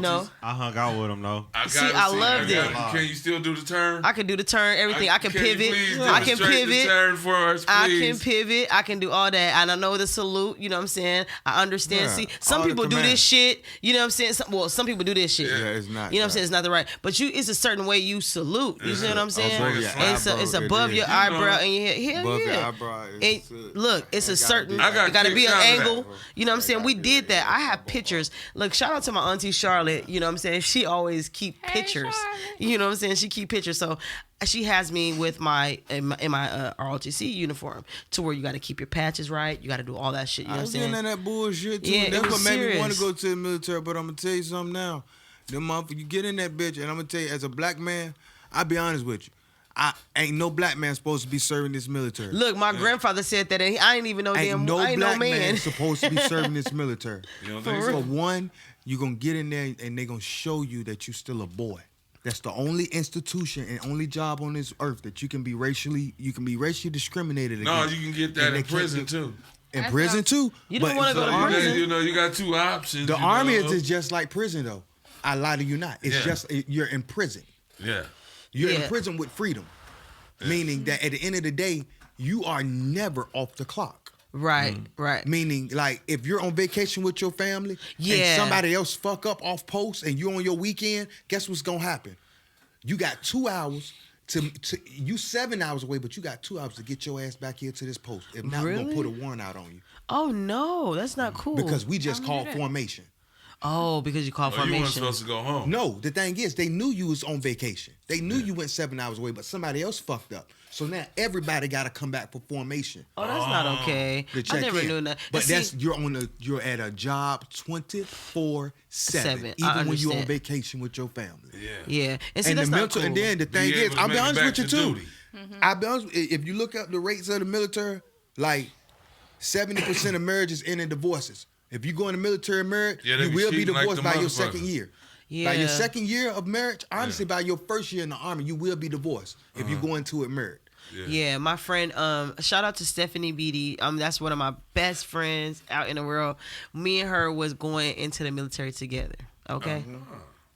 No. I hung out with him though. See, I loved it. Can you still do the turn? I can do the turn, everything. I can Can you pivot. please I can demonstrate the pivot. turn for us, I can please? pivot. I can do all that. And I know the salute. You know what I'm saying? I understand. Yeah, See, some all the people do commands. this shit. You know what I'm saying? Some people do this shit. Yeah, it's not. You know what I'm saying? It's not the right. But it's a certain way you salute. You see what I'm saying? Above your It's eyebrow, above it your is. eyebrow and your head. Hell Above yeah. your eyebrow. Look, it's a certain. I got It got to be an kicked out of that. angle. You know what I'm saying? We did that. I have pictures. Look, shout out to my auntie Charlotte. You know what I'm saying? She always keep pictures. You know what I'm saying? She keep pictures. So she has me with in my ROTC uniform to where you got to keep your patches right. You got to do all that shit. You know I what I'm was saying? getting at that bullshit too. Yeah, it That's was what made me want to serious. go to the military. But I'm gonna tell you something now. Them motherfuckers, you get in that bitch, and I'm gonna tell you, as a black man, I'll be honest with you. I ain't no black man supposed to be serving this military. Look, my grandfather said that, and I ain't even know Ain't no I ain't black no man. man supposed to be serving this military. You don't think For so? one, you're gonna get in there and they're gonna show you that you still a boy. That's the only institution and only job on this earth that you can be racially discriminated No, against. you can get that And in they can't prison do- too. In prison too. You don't But wanna go to prison. You got two options. The you army know? is just like prison though. I lie to you not. It's Yeah. just you're in prison. Yeah. You're in Yeah. prison with freedom. Meaning that at the end of the day, you are never off the clock. Right, right. Meaning, like, if you're on vacation with your family Yeah. and somebody else fuck up off post and you're on your weekend, guess what's gonna happen? You got 2 hours to you 7 hours away, but you got 2 hours to get your ass back here to this post. If not, we're Really? gonna put a warrant out on you. Oh no, that's not cool. Because we just called formation. Oh, because you call Oh, you weren't formation. supposed to go home. No, the thing is, they knew you was on vacation. They knew you went 7 hours away, but somebody else fucked up. So now everybody got to come back for formation. Oh, that's not okay. To I check never in. knew that. But And that's see, you're at a job 24/7, Seven. even I when you're on understand. vacation with your family. Yeah. yeah, and see And the that's not mental, cool. and then the thing Be is, able to I'll make be it honest back with you to too. duty. I'll be honest. If you look up the rates of the military, like 70% of marriages end in divorces. If you go in the military marriage, Yeah, they you be will be cheating like divorced the by your motherfuckers. second year. Yeah. By your second year of marriage, honestly, by your first year in the Army, you will be divorced if you go into it married. Yeah, my friend, shout out to Stephanie Beatty. That's one of my best friends out in the world. Me and her was going into the military together. Okay,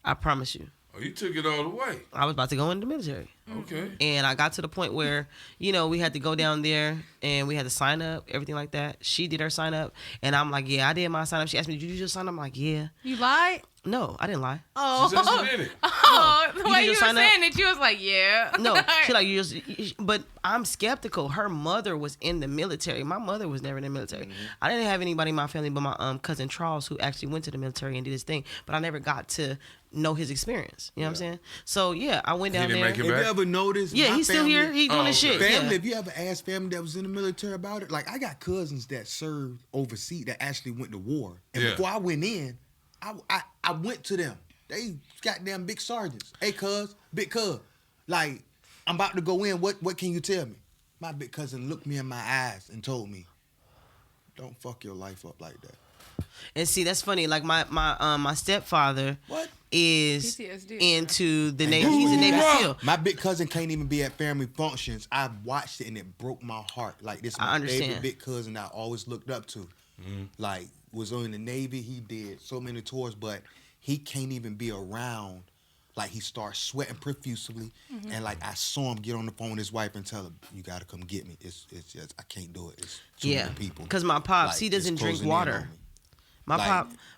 I promise you. Oh, you took it all the way. I was about to go into the military. Okay. And I got to the point where, we had to go down there and we had to sign up, everything like that. She did her sign up. And I'm like, yeah, I did my sign up. She asked me, did you just sign up? I'm like, yeah. You lied? No, I didn't lie. Oh. She said she did it. Oh, the You way did you your were sign up? saying it, you was like, yeah. No, she like, but I'm skeptical. Her mother was in the military. My mother was never in the military. I didn't have anybody in my family but my cousin Charles, who actually went to the military and did his thing. But I never got to know his experience. You know what I'm saying? So yeah, I went down didn't there. make it If you back? ever noticed, Yeah, my he's still family- here. He doing his shit. Family, Yeah. if you ever asked family that was in the military about it, like I got cousins that served overseas that actually went to war. And Yeah. before I went in, I went to them. They goddamn big sergeants. Hey, cuz, big cuz. Like, I'm about to go in. What can you tell me? My big cousin looked me in my eyes and told me, don't fuck your life up like that. And see, that's funny. Like my stepfather What? is PTSD. into the And Navy. guess He's a what? Navy SEAL. My big cousin can't even be at family functions. I watched it and it broke my heart. Like this, I my understand. favorite big cousin I always looked up to. Like was in the Navy. He did so many tours, but he can't even be around. Like he starts sweating profusely, and like I saw him get on the phone with his wife and tell her, "You got to come get me. It's just I can't do it. It's too Yeah, many people." because my pops, Like, he doesn't it's drink closing in on water. me.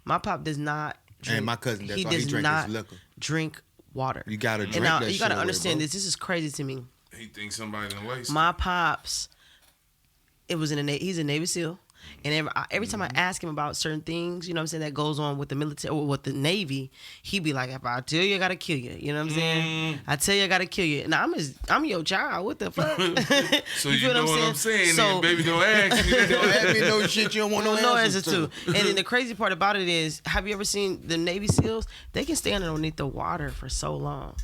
My pop does not drink. And my cousin, that's he all he does drink not is liquor. drink water. You gotta drink and now, that you gotta shit away, understand bro. this. This is crazy to me. He thinks somebody done waste. My pops, it was in he's a Navy SEAL. And every time I ask him about certain things, you know what I'm saying, that goes on with the military or with the Navy, he'd be like, if I tell you, I gotta kill you. You know what I'm saying? I tell you, I gotta kill you. Now, I'm your child. What the fuck? So you feel know what I'm saying, So, then, baby, don't ask me. Don't ask me no shit you don't want no answers answers to. And then the crazy part about it is, have you ever seen the Navy SEALs? They can stand underneath the water for so long.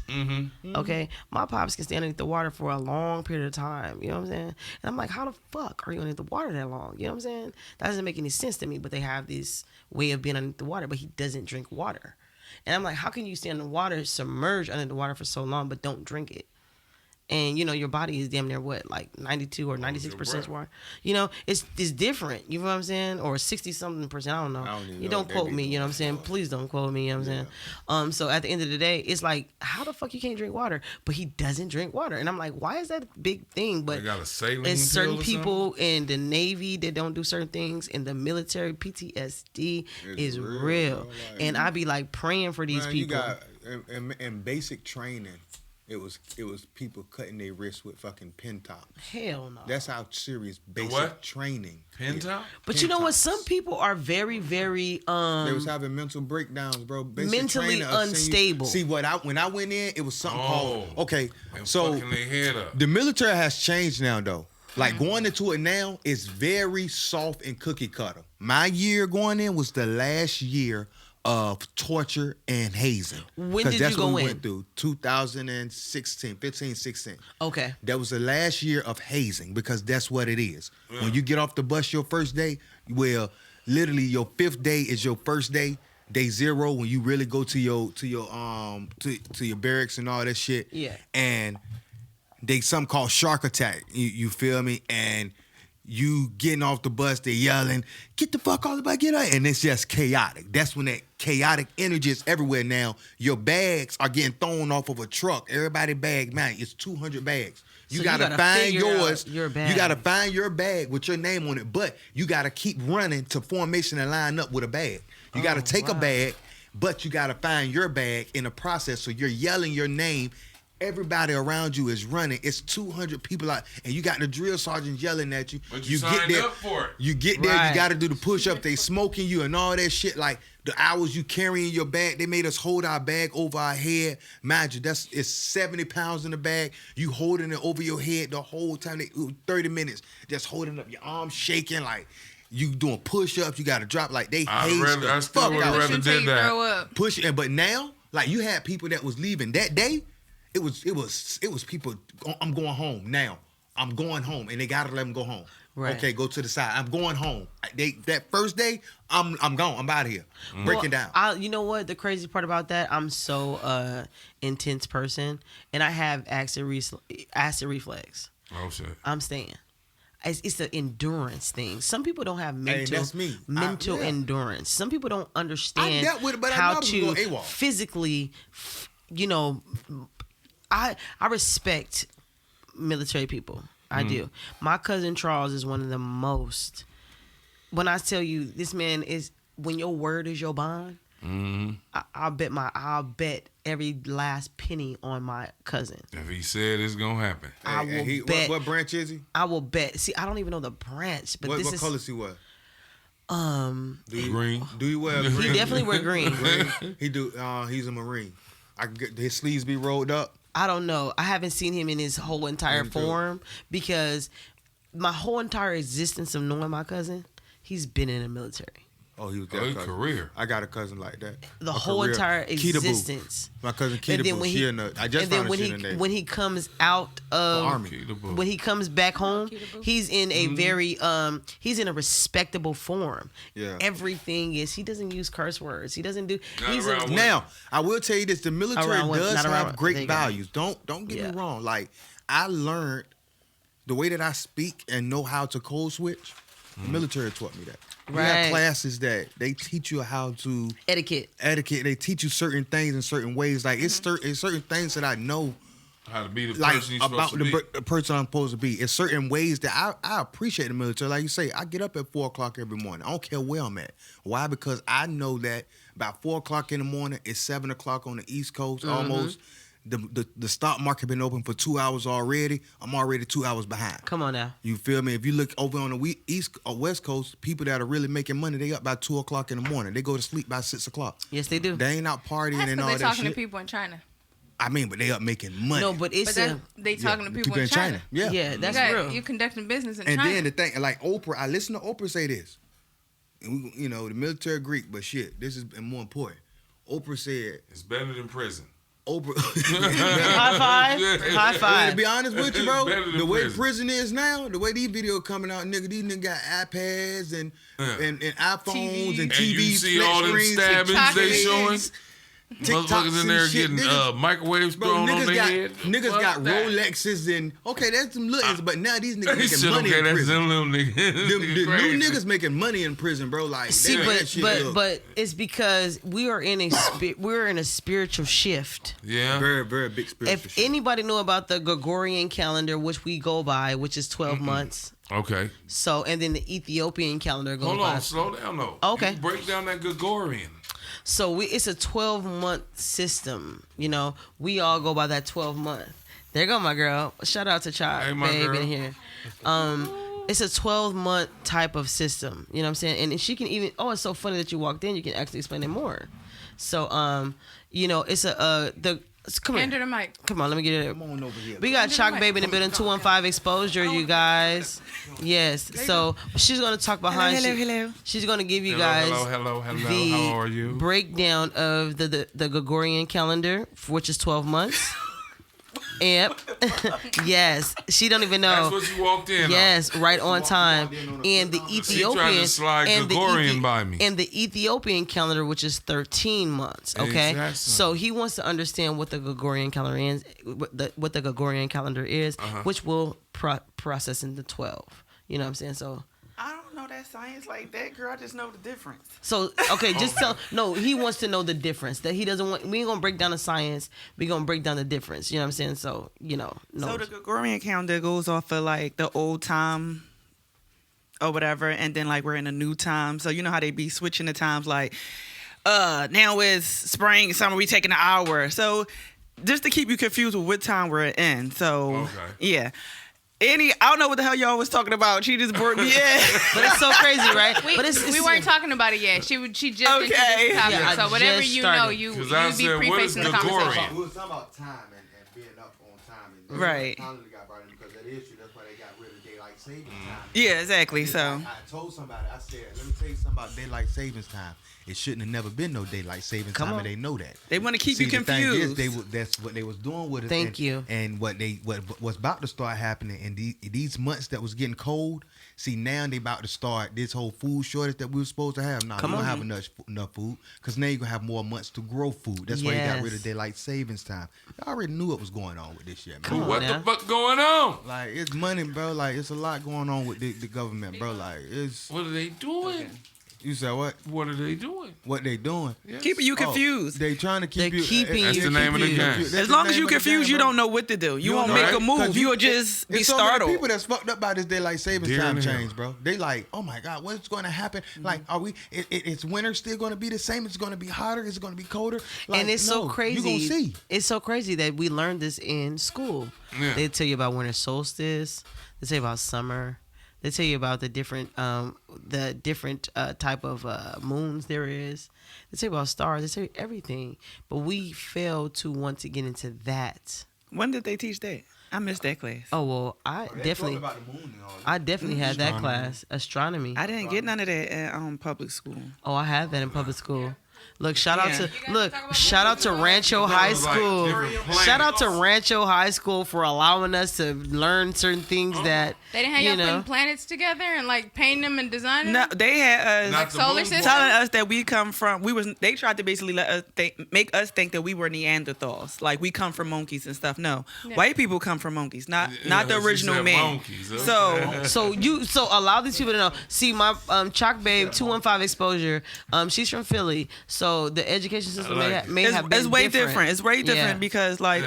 Okay? My pops can stand underneath the water for a long period of time. You know what I'm saying? And I'm like, how the fuck are you underneath the water that long? You know what I'm saying? That doesn't make any sense to me, but they have this way of being underneath the water, but he doesn't drink water. And I'm like, how can you stay in the water, submerged under the water for so long, but don't drink it? And your body is damn near what, like 92 or 96% water. It's different. You know what I'm saying? Or 60-something%. I don't know. I don't even You know don't what that quote be. me. You know what I'm saying? Please don't quote me. You know what I'm saying? So at the end of the day, it's like, how the fuck you can't drink water? But he doesn't drink water, and I'm like, why is that a big thing? But They got a saline it's certain pill or people in the Navy that don't do certain things. In the military, PTSD is real. And I be like praying for these Man, people. You got in basic training, it was people cutting their wrists with fucking pin tops. Hell no. That's how serious basic what? training. Pin is. top? But you know what? tops. Some people are very, very They was having mental breakdowns, bro. Basic Mentally training, I've seen you- unstable. See when I went in, it was something called okay. And So fucking their head up. the military has changed now, though. Like going into it now is very soft and cookie cutter. My year going in was the last year of torture and hazing. When 'Cause did that's you go what we in? went through 2016, 15, 16. Okay. That was the last year of hazing because that's what it is. When you get off the bus your first day, well, literally your fifth day is your first day. Day 0 when you really go to your barracks and all that shit. Yeah. And they something called shark attack. You feel me? And you getting off the bus, they yelling, "Get the fuck off the bus, get out!" And it's just chaotic. That's when that chaotic energy is everywhere now. Your bags are getting thrown off of a truck. Everybody bag, man, it's 200 bags. You So gotta you gotta find figure out yours. your You bag. gotta find your bag with your name on it, but you gotta keep running to formation and line up with a bag. You gotta take a bag, but you gotta find your bag in the process. So you're yelling your name. Everybody around you is running. It's 200 people out, and you got the drill sergeant yelling at you. But you signed up for it. You get there, Right. you got to do the push-up. They smoking you and all that shit. Like the hours you carrying your bag, they made us hold our bag over our head. Mind you, it's 70 pounds in the bag. You holding it over your head the whole time. 30 minutes, just holding up your arms shaking like you doing push-ups. You got to drop like they I haze rather- the I still fuck would out rather of you. Until did you that. throw up. Push it, but now, like you had people that was leaving that day. It was people. I'm going home now. I'm going home, and they gotta let them go home. Right. Okay, go to the side. I'm going home. That first day, I'm gone. I'm out of here. Breaking down. You know what? The crazy part about that, I'm so intense person, and I have acid reflex. Oh shit. I'm staying. It's the endurance thing. Some people don't have mental, that's me. mental Yeah. endurance. Some people don't understand dealt with it, but I how know I was to going AWOL. physically, I respect military people. I do. My cousin Charles is one of the most. When I tell you, this man is, when your word is your bond, I'll bet every last penny on my cousin. If he said it's gonna happen. I will bet. What branch is he? I will bet. See, I don't even know the branch, but What color is he wear? Green. Do he wear green? He definitely wear green. Green? He do. He's a Marine. I can get his sleeves be rolled up. I don't know. I haven't seen him in his whole entire form because my whole entire existence of knowing my cousin, he's been in the military. Oh, he was Oh, that his cousin. career. I got a cousin like that. The A whole career. entire Keita Boo. existence. My cousin And then Keita Boo. when She he, in the. I just and then found when her shit in there. when he comes out of Army. Keita Boo. when he comes back home, he's in a very he's in a respectable form. Yeah. Everything is, he doesn't use curse words. He doesn't do. He's around a, women. Now, I will tell you this: the military Around women, does not around- have there great you go. values. Don't get Yeah. me wrong. Like I learned the way that I speak and know how to code switch. The military taught me that. We Right. have classes that they teach you how to etiquette. They teach you certain things in certain ways. Like it's certain things that I know. How to be the Like person you're about supposed to be. the person I'm supposed to be. It's certain ways that I appreciate the military. Like you say, I get up at 4:00 every morning. I don't care where I'm at. Why? Because I know that about 4:00 in the morning, it's 7:00 on the East Coast. Almost the stock market been open for 2 hours already. I'm already 2 hours behind. Come on now. You feel me? If you look over on the East or West Coast, people that are really making money, they up by 2:00 in the morning. They go to sleep by 6:00. Yes, they do. They ain't out partying That's and because all they're that talking shit. to people in China. I mean, but they up making money. No, but it's But they talking to people in China. Yeah. that's real. You conducting business in And China. then the thing, like Oprah, I listen to Oprah say this. And we, the military Greek, but shit, this is more important. Oprah said, It's better than prison. Oprah. High five. High To five. be honest with you, bro, Better than the way prison. prison is now, the way these videos coming out, nigga, these niggas got iPads and iPhones and And TVs, you see flat all them screens, stabbings they TikToks, showing? TikToks Motherfuckers in there and shit. getting Niggas- microwaves Bro, thrown on niggas their got head. niggas Fuck got that. Rolexes and okay, that's some little, but now these niggas He making said, money okay, in that's prison. them little niggas. The Crazy. new niggas making money in prison, bro. Like, See, damn, that shit but it's because we are in a spiritual shift. Yeah. very, very big spiritual If shit. anybody know about the Gregorian calendar, which we go by, which is 12 months. Okay. So, and then the Ethiopian calendar goes Hold by. on. Slow down, though. Okay. You break down that Gregorian. So it's a 12-month system. We all go by that 12-month. There go my girl. Shout out to Chop, Hey, my babe, girl. in here. It's a 12-month type of system. You know what I'm saying? And she can even. Oh, it's so funny that you walked in. You can actually explain it more. So, it's come Hand her here. the mic. Come on, let me get it. Come on over here. We got Chalk Baby in the building, 215 Exposure, you guys. Yes. So she's gonna talk behind. Hello. She's gonna give you guys Hello. the How are you? breakdown of the Gregorian calendar, which is 12 months. Yep. Yes. She don't even know. That's what you walked in on. Yes, right on time. And the She tried to Ethiopian slide Gregorian by me. and the Ethiopian calendar, which is 13 months. Okay, Exactly. so he wants to understand what the Gregorian calendar is, what the Gregorian calendar is, which will process into 12. You know what I'm saying? So. I don't know that science like that, girl. I just know the difference. So okay, just tell. No, he wants to know the difference. That he doesn't want. We ain't gonna break down the science. We gonna break down the difference. You know what I'm saying? So no. So the Gregorian calendar goes off of like the old time or whatever, and then like we're in a new time. So you know how they be switching the times. Like now it's spring, summer. We taking an hour. So just to keep you confused with what time we're in. So Okay. yeah. I don't know what the hell y'all was talking about. She just brought me in. But it's so crazy, right? We, but it's we weren't talking about it yet. She just Okay. introduced the topic. Yeah, I so whatever just you started. know, you Because I be said, what is prefacing the Gregorian? conversation. We was talking about time and being up on time. And Right. Calendar got brought in because that issue. That's why they got rid of daylight savings time. Yeah, exactly. So I told somebody, I said, let me tell you something about daylight savings time. It shouldn't have never been no daylight savings time, and they know that. they want to keep See, you the thing confused. is, that's what they was doing with it. Thank you. And what's about to start happening in these months that was getting cold. See, now they about to start this whole food shortage that we were supposed to have. Now you don't have enough food because now you're gonna have more months to grow food. That's why you got rid of daylight savings time. I already knew what was going on with this shit, man. What the fuck going on? Like, it's money, bro. Like, it's a lot going on with the government, bro. Like, it's. What are they doing? You said what? What are they doing? What they doing? Yes. Keeping you confused. They trying to keep They're you. keeping That's you the name of the confused. game. As long as you confused, you don't know what to do. You won't don't make know, a right? move. 'Cause You'll just be it's so many startled. people that's fucked up by this daylight savings Deer time in the change, head. bro. They like, oh my god, what's going to happen? Like, are we? It's winter still going to be the same? It's going to be hotter? It's going to be colder? Like, And it's so no, crazy. You gonna see? It's so crazy that we learned this in school. Yeah. They tell you about winter solstice. They tell you about summer. They tell you about the different type of moons there is. They tell you about stars. They tell you everything. But we fail to want to get into that. When did they teach that? I missed that class. Oh well, I definitely had that class, astronomy. I didn't get none of that at public school. Oh, I had that in public school. Look, shout out Yeah. shout out to Rancho High like School. different planets. Shout out to Rancho High School for allowing us to learn certain things that They didn't have y'all putting planets together and like painting them and designing No, them? they had Not us the solar moon system? telling us that we come from. They tried to basically let us make us think that we were Neanderthals, like we come from monkeys and stuff. No, white people come from monkeys, not the she original said man. monkeys, okay. So allow these people to know. See, my Chalk Babe 215 exposure. She's from Philly, so the education system may have been It's way different. It's way different Yeah. because like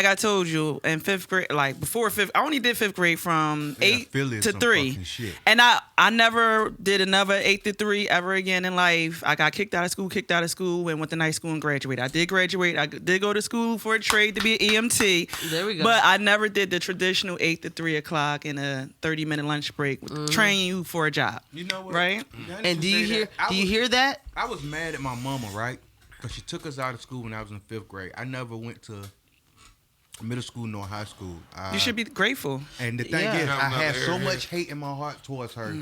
I told you in fifth grade, like before fifth, I only did fifth grade from 8 Philly is to some 3, fucking shit. and I never did another 8 to 3 ever again in life. I got kicked out of school, and went to night school and graduated. I did graduate. I did go to school for a trade to be an EMT. There we go. But I never did the traditional 8 to 3 o'clock and a 30-minute lunch break, train you for a job. You know what? Right? And do you hear that? I was mad at my mama, right? Because she took us out of school when I was in 5th grade. I never went to middle school nor high school. You should be grateful. And the thing Yeah. is, I had so Another much hate in my heart towards her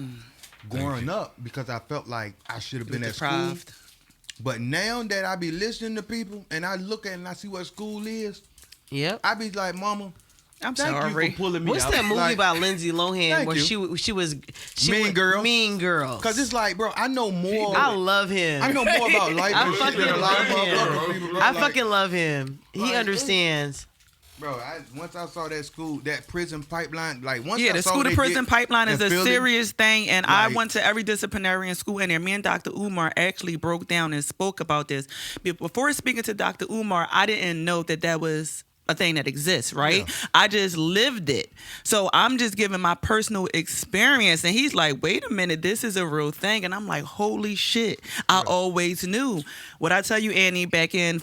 growing up because I felt like I should have been at school. Deprived. But now that I be listening to people and I look at it and I see what school is, Yep. I be like, Mama, I'm thank sorry. you for pulling me What's out. that movie Like, about Lindsay Lohan thank where you. she was Mean Girls? Mean Girls. Cause it's like, bro, I know more. I love him. I know more about life I than shit fucking than a lot of love him. motherfucking people. Bro. I Like, fucking love him. He understands. Bro, once I saw that school, that prison pipeline, like once Yeah, I the saw school to they prison did pipeline is in a Philly, serious thing, and I like- went to every disciplinarian school in there. Me and Dr. Umar actually broke down and spoke about this. Before speaking to Dr. Umar, I didn't know that was a thing that exists, right? Yeah. I just lived it. So I'm just giving my personal experience, and he's like, wait a minute, this is a real thing. And I'm like, holy shit, I always knew. What I tell you, Annie, back in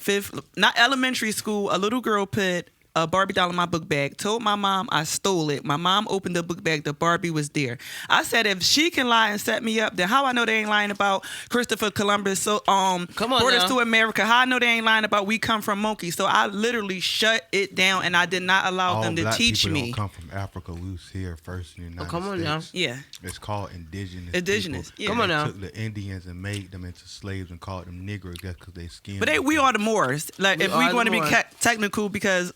not elementary school, a little girl put a Barbie doll in my book bag, told my mom I stole it. My mom opened the book bag, the Barbie was there. I said, if she can lie and set me up, then how I know they ain't lying about Christopher Columbus, brought us to America? How I know they ain't lying about we come from monkeys? So I literally shut it down, and I did not allow all them to black teach people me. don't come from Africa. We was here first in the United come on States. now. Yeah. It's called indigenous. Indigenous, people. yeah. Come on They now. took the Indians and made them into slaves and called them Negroes just because they skin. But we are the Moors. Like, We if are we the want to be Moors. technical, because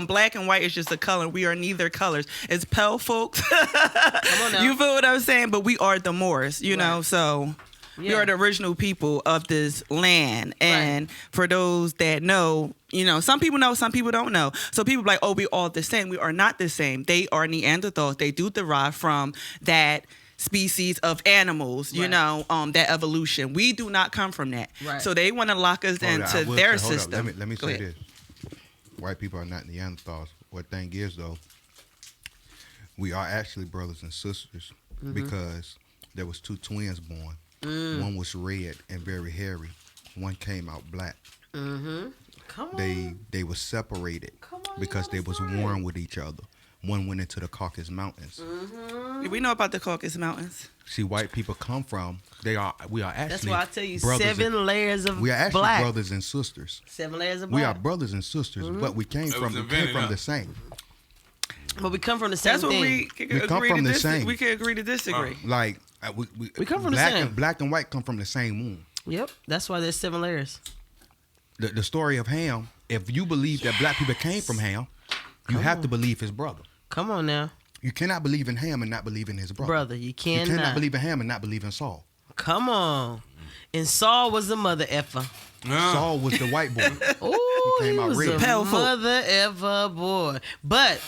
black and white is just a color. We are neither colors. It's pale folks. Come on now. You feel what I'm saying? But we are the Moors, you know. So we Yeah. are the original people of this land. And for those that know, you know, some people know, some people don't know. So people be like, oh, we all the same. We are not the same. They are Neanderthals. They do derive from that species of animals, you know, that evolution. We do not come from that. Right. So they want to lock us into their system. Let me Go say ahead. this. White people are not Neanderthals. What thing is, though, we are actually brothers and sisters because there was 2 twins born. One was red and very hairy. One came out black. Come on. They were separated because they was warring with each other. One went into the Caucasus Mountains. We know about the Caucasus Mountains. See, white people come from. We are actually. That's why I tell you, brothers 7 layers of We are actually black. brothers and sisters. 7 layers of We black. are brothers and sisters, but we came It from was invented, the same. But we come from the same That's what thing. we can We come agree from to the disagree. same. We can agree to disagree. Like We come from the black same. Black and white come from the same womb. Yep. That's why there's 7 layers. The story of Ham. If you believe that black people came from Ham, you have to believe his brother. Come on now. You cannot believe in Ham and not believe in his brother. You You cannot. cannot believe in Ham and not believe in Saul. Come on. And Saul was the mother effer. Saul was the white boy. Oh, he came out was red. a Powerful. mother ever boy. But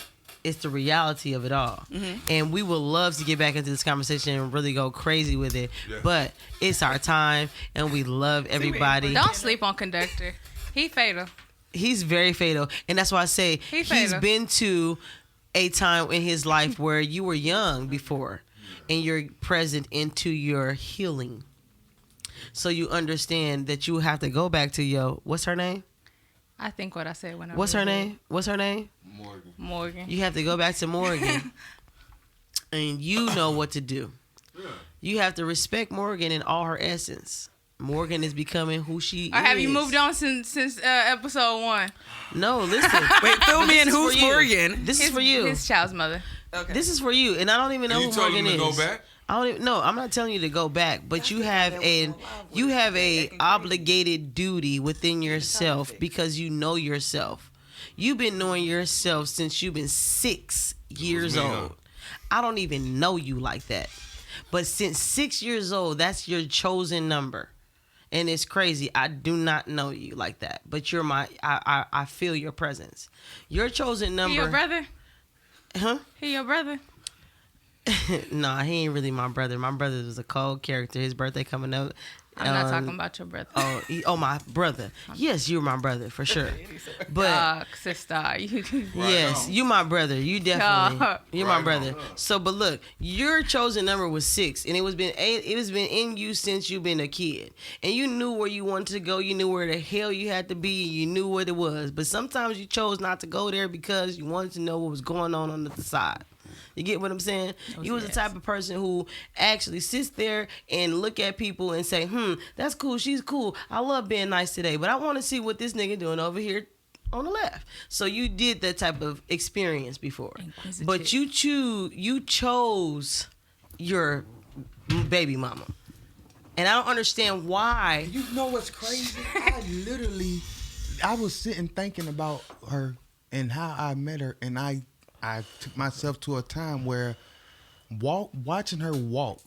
it's the reality of it all. And we would love to get back into this conversation and really go crazy with it. Yeah. But it's our time, and we love everybody. Don't sleep on Conductor. He fatal. He's very fatal. And that's why I say He's he's fatal. been to a time in his life where you were young before, and you're present into your healing. So you understand that you have to go back to what's her name? I think what I said when I What's was her name? What's her name? Morgan. You have to go back to Morgan. And you know what to do. You have to respect Morgan in all her essence. Morgan is becoming who she Or is. have you moved on since episode 1? No, listen. Wait, fill me in. This is Who's for you. Morgan? This is for you. His child's mother. This is for you. And I don't even know You who told Morgan him to is. go back? I don't even, no, I'm not telling you to go back, but you have a obligated duty within yourself because you know yourself. You've been knowing yourself since you've been 6 years me, huh? old. I don't even know you like that. But since 6 years old, that's your chosen number. And it's crazy. I do not know you like that. But you're I feel your presence. Your chosen number. He your brother? Huh? He your brother? Nah, he ain't really my brother. My brother was a cold character. His birthday coming up. I'm not talking about your brother. My brother. Yes, you're my brother for sure. But Sister. yes, you my brother. You definitely. Dog. You're my brother. So, but look, your chosen number was 6, and it was been in you since you've been a kid, and you knew where you wanted to go. You knew where the hell you had to be. You knew what it was. But sometimes you chose not to go there because you wanted to know what was going on the side. You get what I'm saying? You was the type of person who actually sits there and look at people and say, that's cool, she's cool. I love being nice today, but I want to see what this nigga doing over here on the left. So you did that type of experience before. But you chose your baby mama. And I don't understand why. You know what's crazy? I was sitting thinking about her and how I met her, and I took myself to a time where watching her walk.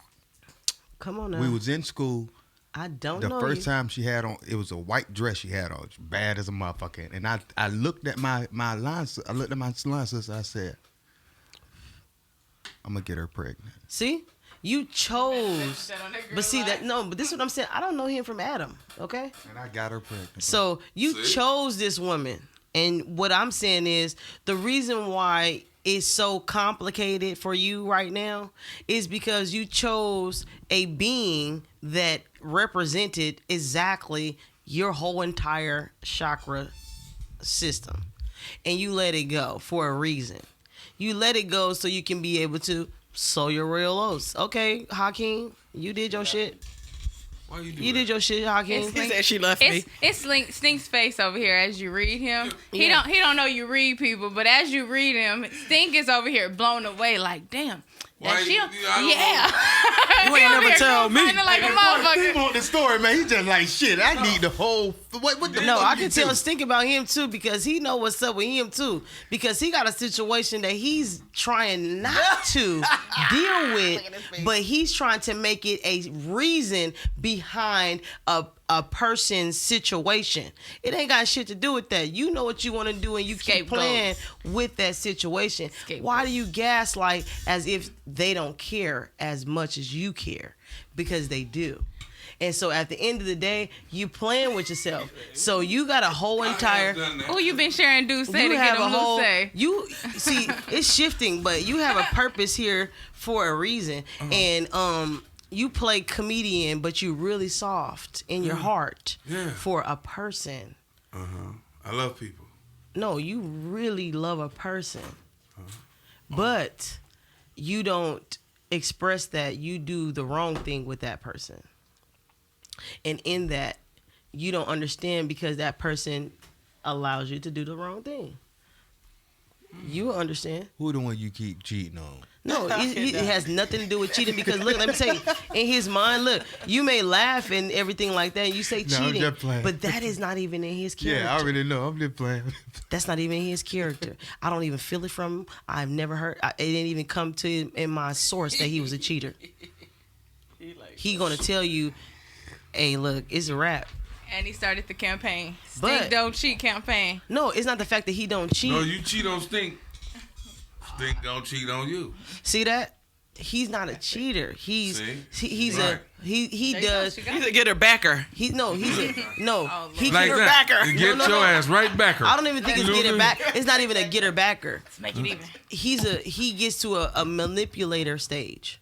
Come on now. We was in school. I don't The know first you. time she had on, it was a white dress she had on, bad as a motherfucker. And I looked at my line sister. I said, I'm gonna get her pregnant. See? You chose. But see that but this is what I'm saying. I don't know him from Adam, okay? And I got her pregnant. So you chose this woman. And what I'm saying is the reason why it's so complicated for you right now is because you chose a being that represented exactly your whole entire chakra system. And you let it go for a reason. You let it go so you can be able to sow your royal oats. Okay, Hakeem, you did your shit. Why you do You that? did your shit, Hakeem. He said she left me. It's Stink's face over here as you read him. He don't know you read people, but as you read him, Stink is over here blown away like, damn. Why That she, you- I don't yeah. You ain't never tell me. Like a He motherfucker. want the story, man. He just like shit. I need the whole. What the No, fuck I you can do? tell Stink about him too because he know what's up with him too. Because he got a situation that he's trying not to deal with, but he's trying to make it a reason behind a person's situation. It ain't got shit to do with that. You know what you want to do and you keep Scapegoat. playing with that situation. Scapegoat. Why do you gaslight as if they don't care as much as you care? Because they do. And so at the end of the day, you playing with yourself. So you got a whole entire. Who you been sharing Duce to You get have him a whole. Luce? You see, it's shifting, but you have a purpose here for a reason, and you play comedian, but you really soft in your heart for a person. I love people. No, you really love a person, but you don't express that you do the wrong thing with that person. And in that, you don't understand because that person allows you to do the wrong thing. You understand. Who the one you keep cheating on? No, it has nothing to do with cheating because look, let me tell you, in his mind, look, you may laugh and everything like that. And you say No, I'm cheating, just playing. but that is not even in his character. Yeah, I already know. I'm just playing. That's not even his character. I don't even feel it from him. I've never heard. It didn't even come to him in my source that he was a cheater. He gonna tell you, hey, look, it's a wrap. And he started the campaign. But- Stink Don't Cheat campaign. No, it's not the fact that he don't cheat. No, you cheat on Stink. Stink don't cheat on you. See that? He's not a cheater. He's Right. he There you go, does. she got He's it. a getter backer. He's a no. Oh, He Like can that. backer. You get No, your ass right back her. I don't even think it's get her back. It's not even a get her backer. Let's make it even. He gets to a manipulator stage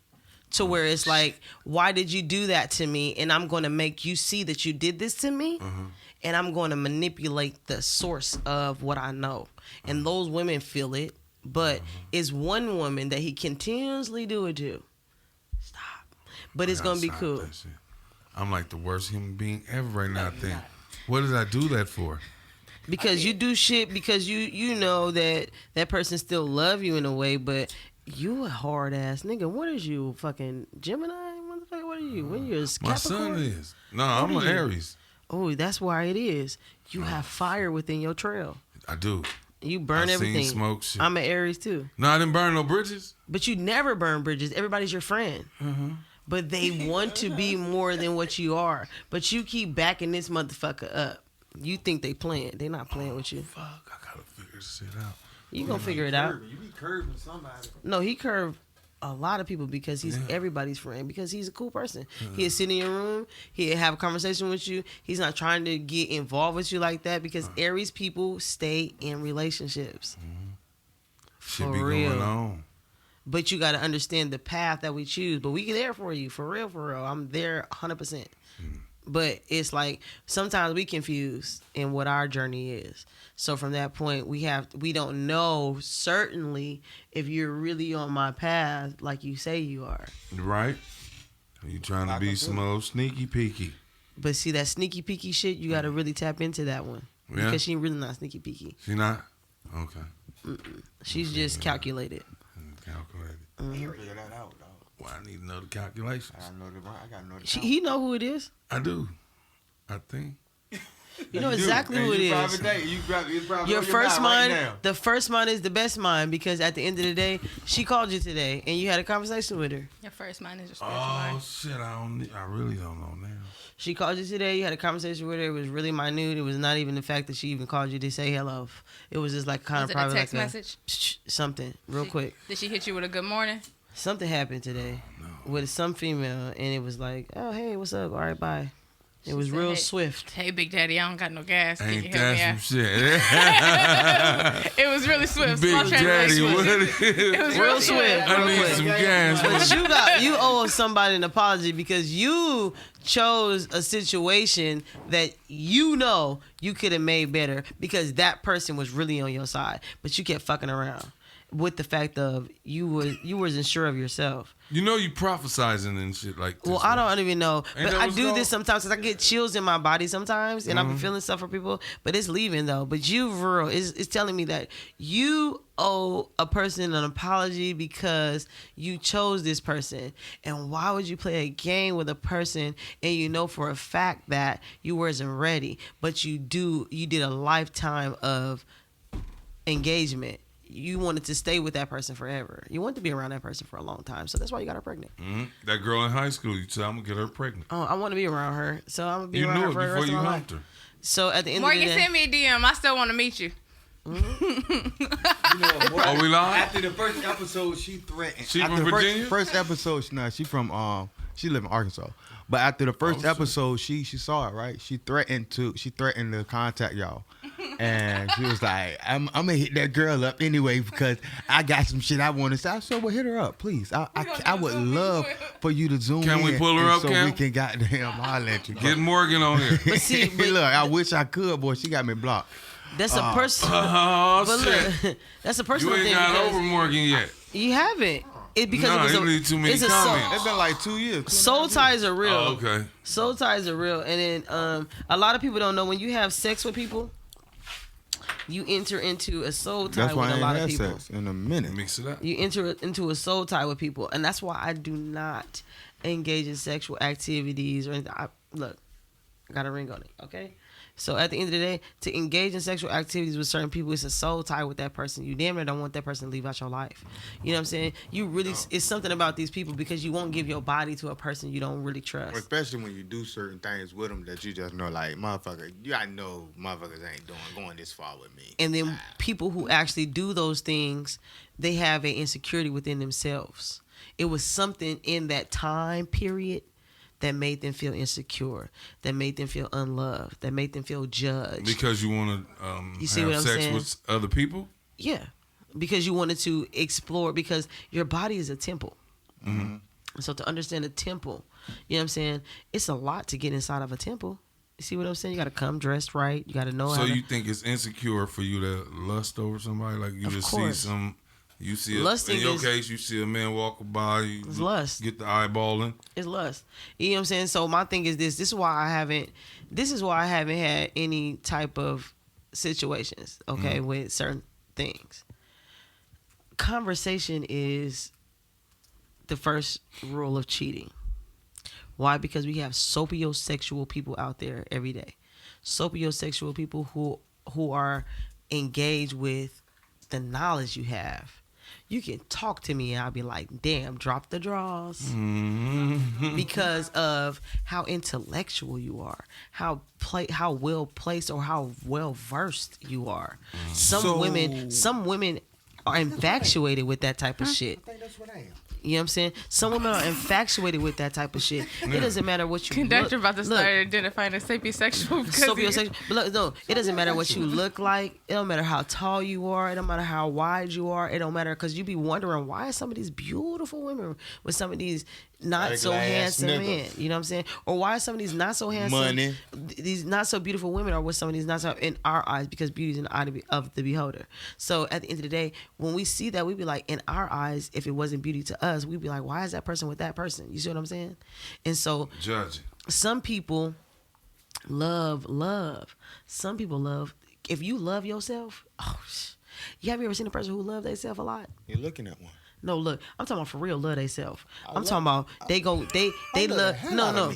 to where it's like, why did you do that to me? And I'm going to make you see that you did this to me. And I'm going to manipulate the source of what I know. And those women feel it, but it's one woman that he continuously do it to. Stop. But it's going to be Stop cool. that shit. I'm like the worst human being ever right now. I think. What did I do that for? Because you do shit because you know that person still love you in a way, but you a hard ass nigga. What is you, fucking Gemini? Motherfucker, what are you? When you're a My Capricorn? son is. No, I'm are an you? Aries. Oh, that's why it is. You have fire within your trail. I do. You burn I everything. seen smoke shit. I'm an Aries too. No, I didn't burn no bridges. But you never burn bridges. Everybody's your friend. But they want to be more than what you are. But you keep backing this motherfucker up. You think they playing. They not playing with you. Fuck, I gotta figure this shit out. You gonna figure it out. You be curving somebody. No, he curved a lot of people because he's everybody's friend, because he's a cool person. He'll sit in your room, he'll have a conversation with you. He's not trying to get involved with you like that because Aries people stay in relationships. Shit For be real. going on. But you got to understand the path that we choose. But we there for you, for real, for real. I'm there 100%. But it's like sometimes we confuse in what our journey is. So from that point, we don't know certainly if you're really on my path like you say you are. Right? You trying to be some old sneaky peeky. But see that sneaky peeky shit, you got to really tap into that one. Yeah. Because she really not sneaky peeky. She not? Okay. She's just calculated. Calculated. Figure that out, dog. Well, I need to know the calculations. I gotta know the He know who it is. I do. I think. You know exactly who it is. Your first mind, the first mind is the best mind because at the end of the day, she called you today and you had a conversation with her. Your first mind is your spiritual Oh mind. shit! I really don't know now. She called you today. You had a conversation with her. It was really minute. It was not even the fact that she even called you to say hello. It was just like kind Was of it a private, text like message? something real quick. Did she hit you with a good morning? Something happened today with some female, and it was like, "Oh, hey, what's up? All right, bye." It was said, real "Hey, swift. Hey, Big Daddy, I don't got no gas. Can you Ain't help me that out?" some shit? It was really swift. Big Small Daddy, translation. what It was real swift. I need some gas. But you owe somebody an apology because you chose a situation that you know you could have made better because that person was really on your side, but you kept fucking around with the fact of you wasn't sure of yourself. You know you prophesizing and shit like this. Well, I don't even know, Ain't but that I what's do called? this sometimes because I get chills in my body sometimes, and I be feeling stuff for people. But it's leaving though. But you, for real, it's telling me that you owe a person an apology because you chose this person. And why would you play a game with a person and you know for a fact that you wasn't ready, but you did a lifetime of engagement. You wanted to stay with that person forever. You wanted to be around that person for a long time. So that's why you got her pregnant. That girl in high school, you said I'm gonna get her pregnant. Oh, I want to be around her. So I'm going to be You around knew her it for the before rest you of my life. humped her. So at the end Morgan, of the day, send me a DM. I still want to meet you. You know, Are we live? after the first episode, she threatened. She after from the Virginia? First episode, she from she live in Arkansas. But after the first shit. episode, she saw it, right? She threatened to contact y'all. And she was like, I'm gonna hit that girl up anyway because I got some shit I want to say. I said, well, hit her up, please. I would love for you to zoom Can in. we pull her and up, so Cam? we can goddamn holler at you. Get Morgan on here. but see, but Look, I wish I could, boy. She got me blocked. that's a person. Oh But shit! look, that's a You personal ain't thing. got because over Morgan yet. You haven't. It because Nah, it was you need too many it's comments. It's been like 2 years. soul ties are real. Oh, okay. Soul ties are real, and then a lot of people don't know when you have sex with people. you enter into a soul tie That's with why I a ain't lot of had people. sex in a minute. Mix it up. You enter into a soul tie with people, and that's why I do not engage in sexual activities or anything. Look, I got a ring on it, okay? So at the end of the day, to engage in sexual activities with certain people, it's a soul tie with that person. You damn near don't want that person to leave out your life. You know what I'm saying? You really, it's something about these people because you won't give your body to a person you don't really trust. Especially when you do certain things with them that you just know, like, motherfucker, I know motherfuckers ain't going this far with me. And then people who actually do those things, they have an insecurity within themselves. It was something in that time period that made them feel insecure, that made them feel unloved, that made them feel judged. Because you want You to see what have I'm sex saying? with other people? Yeah, because you wanted to explore, because your body is a temple. Mm-hmm. So to understand a temple, you know what I'm saying, it's a lot to get inside of a temple. You see what I'm saying? You got to come dressed right. You got to know So how to... you think it's insecure for you to lust over somebody? Like you Of just course. see some... You see, Lusting in your is- case, you see a man walk by, you It's lust. get the eyeballing. It's lust. You know what I'm saying? So my thing is this. This is why I haven't had any type of situations, okay, with certain things. Conversation is the first rule of cheating. Why? Because we have sapiosexual people out there every day. Sapiosexual people who are engaged with the knowledge you have. You can talk to me and I'll be like, damn, drop the draws. Because of how intellectual you are, how well placed or how well versed you are. Some women are infatuated with that type of shit. I think that's what I am. You know what I'm saying? Some women are infatuated with that type of shit. It doesn't matter what you Conductor look. about to start identifying as sapiosexual because Sapiosexual. But look, no, it doesn't matter what you look like. It don't matter how tall you are. It don't matter how wide you are. It don't matter because you be wondering why some of these beautiful women with some of these not so Ugly ass handsome niggas. men. You know what I'm saying? Or why some of these not so handsome, Money. these not so beautiful women are with some of these not so in our eyes, because beauty is in the eye of the beholder. So at the end of the day, when we see that, we be like, in our eyes, if it wasn't beauty to us, we'd be like, why is that person with that person? You see what I'm saying? And so Judge. some people love. Some people love. If you love yourself, you have you ever seen a person who love themselves a lot? You're looking at one. No, look, I'm talking about for real love themselves. I'm talking about they love the love. hell No, out of no,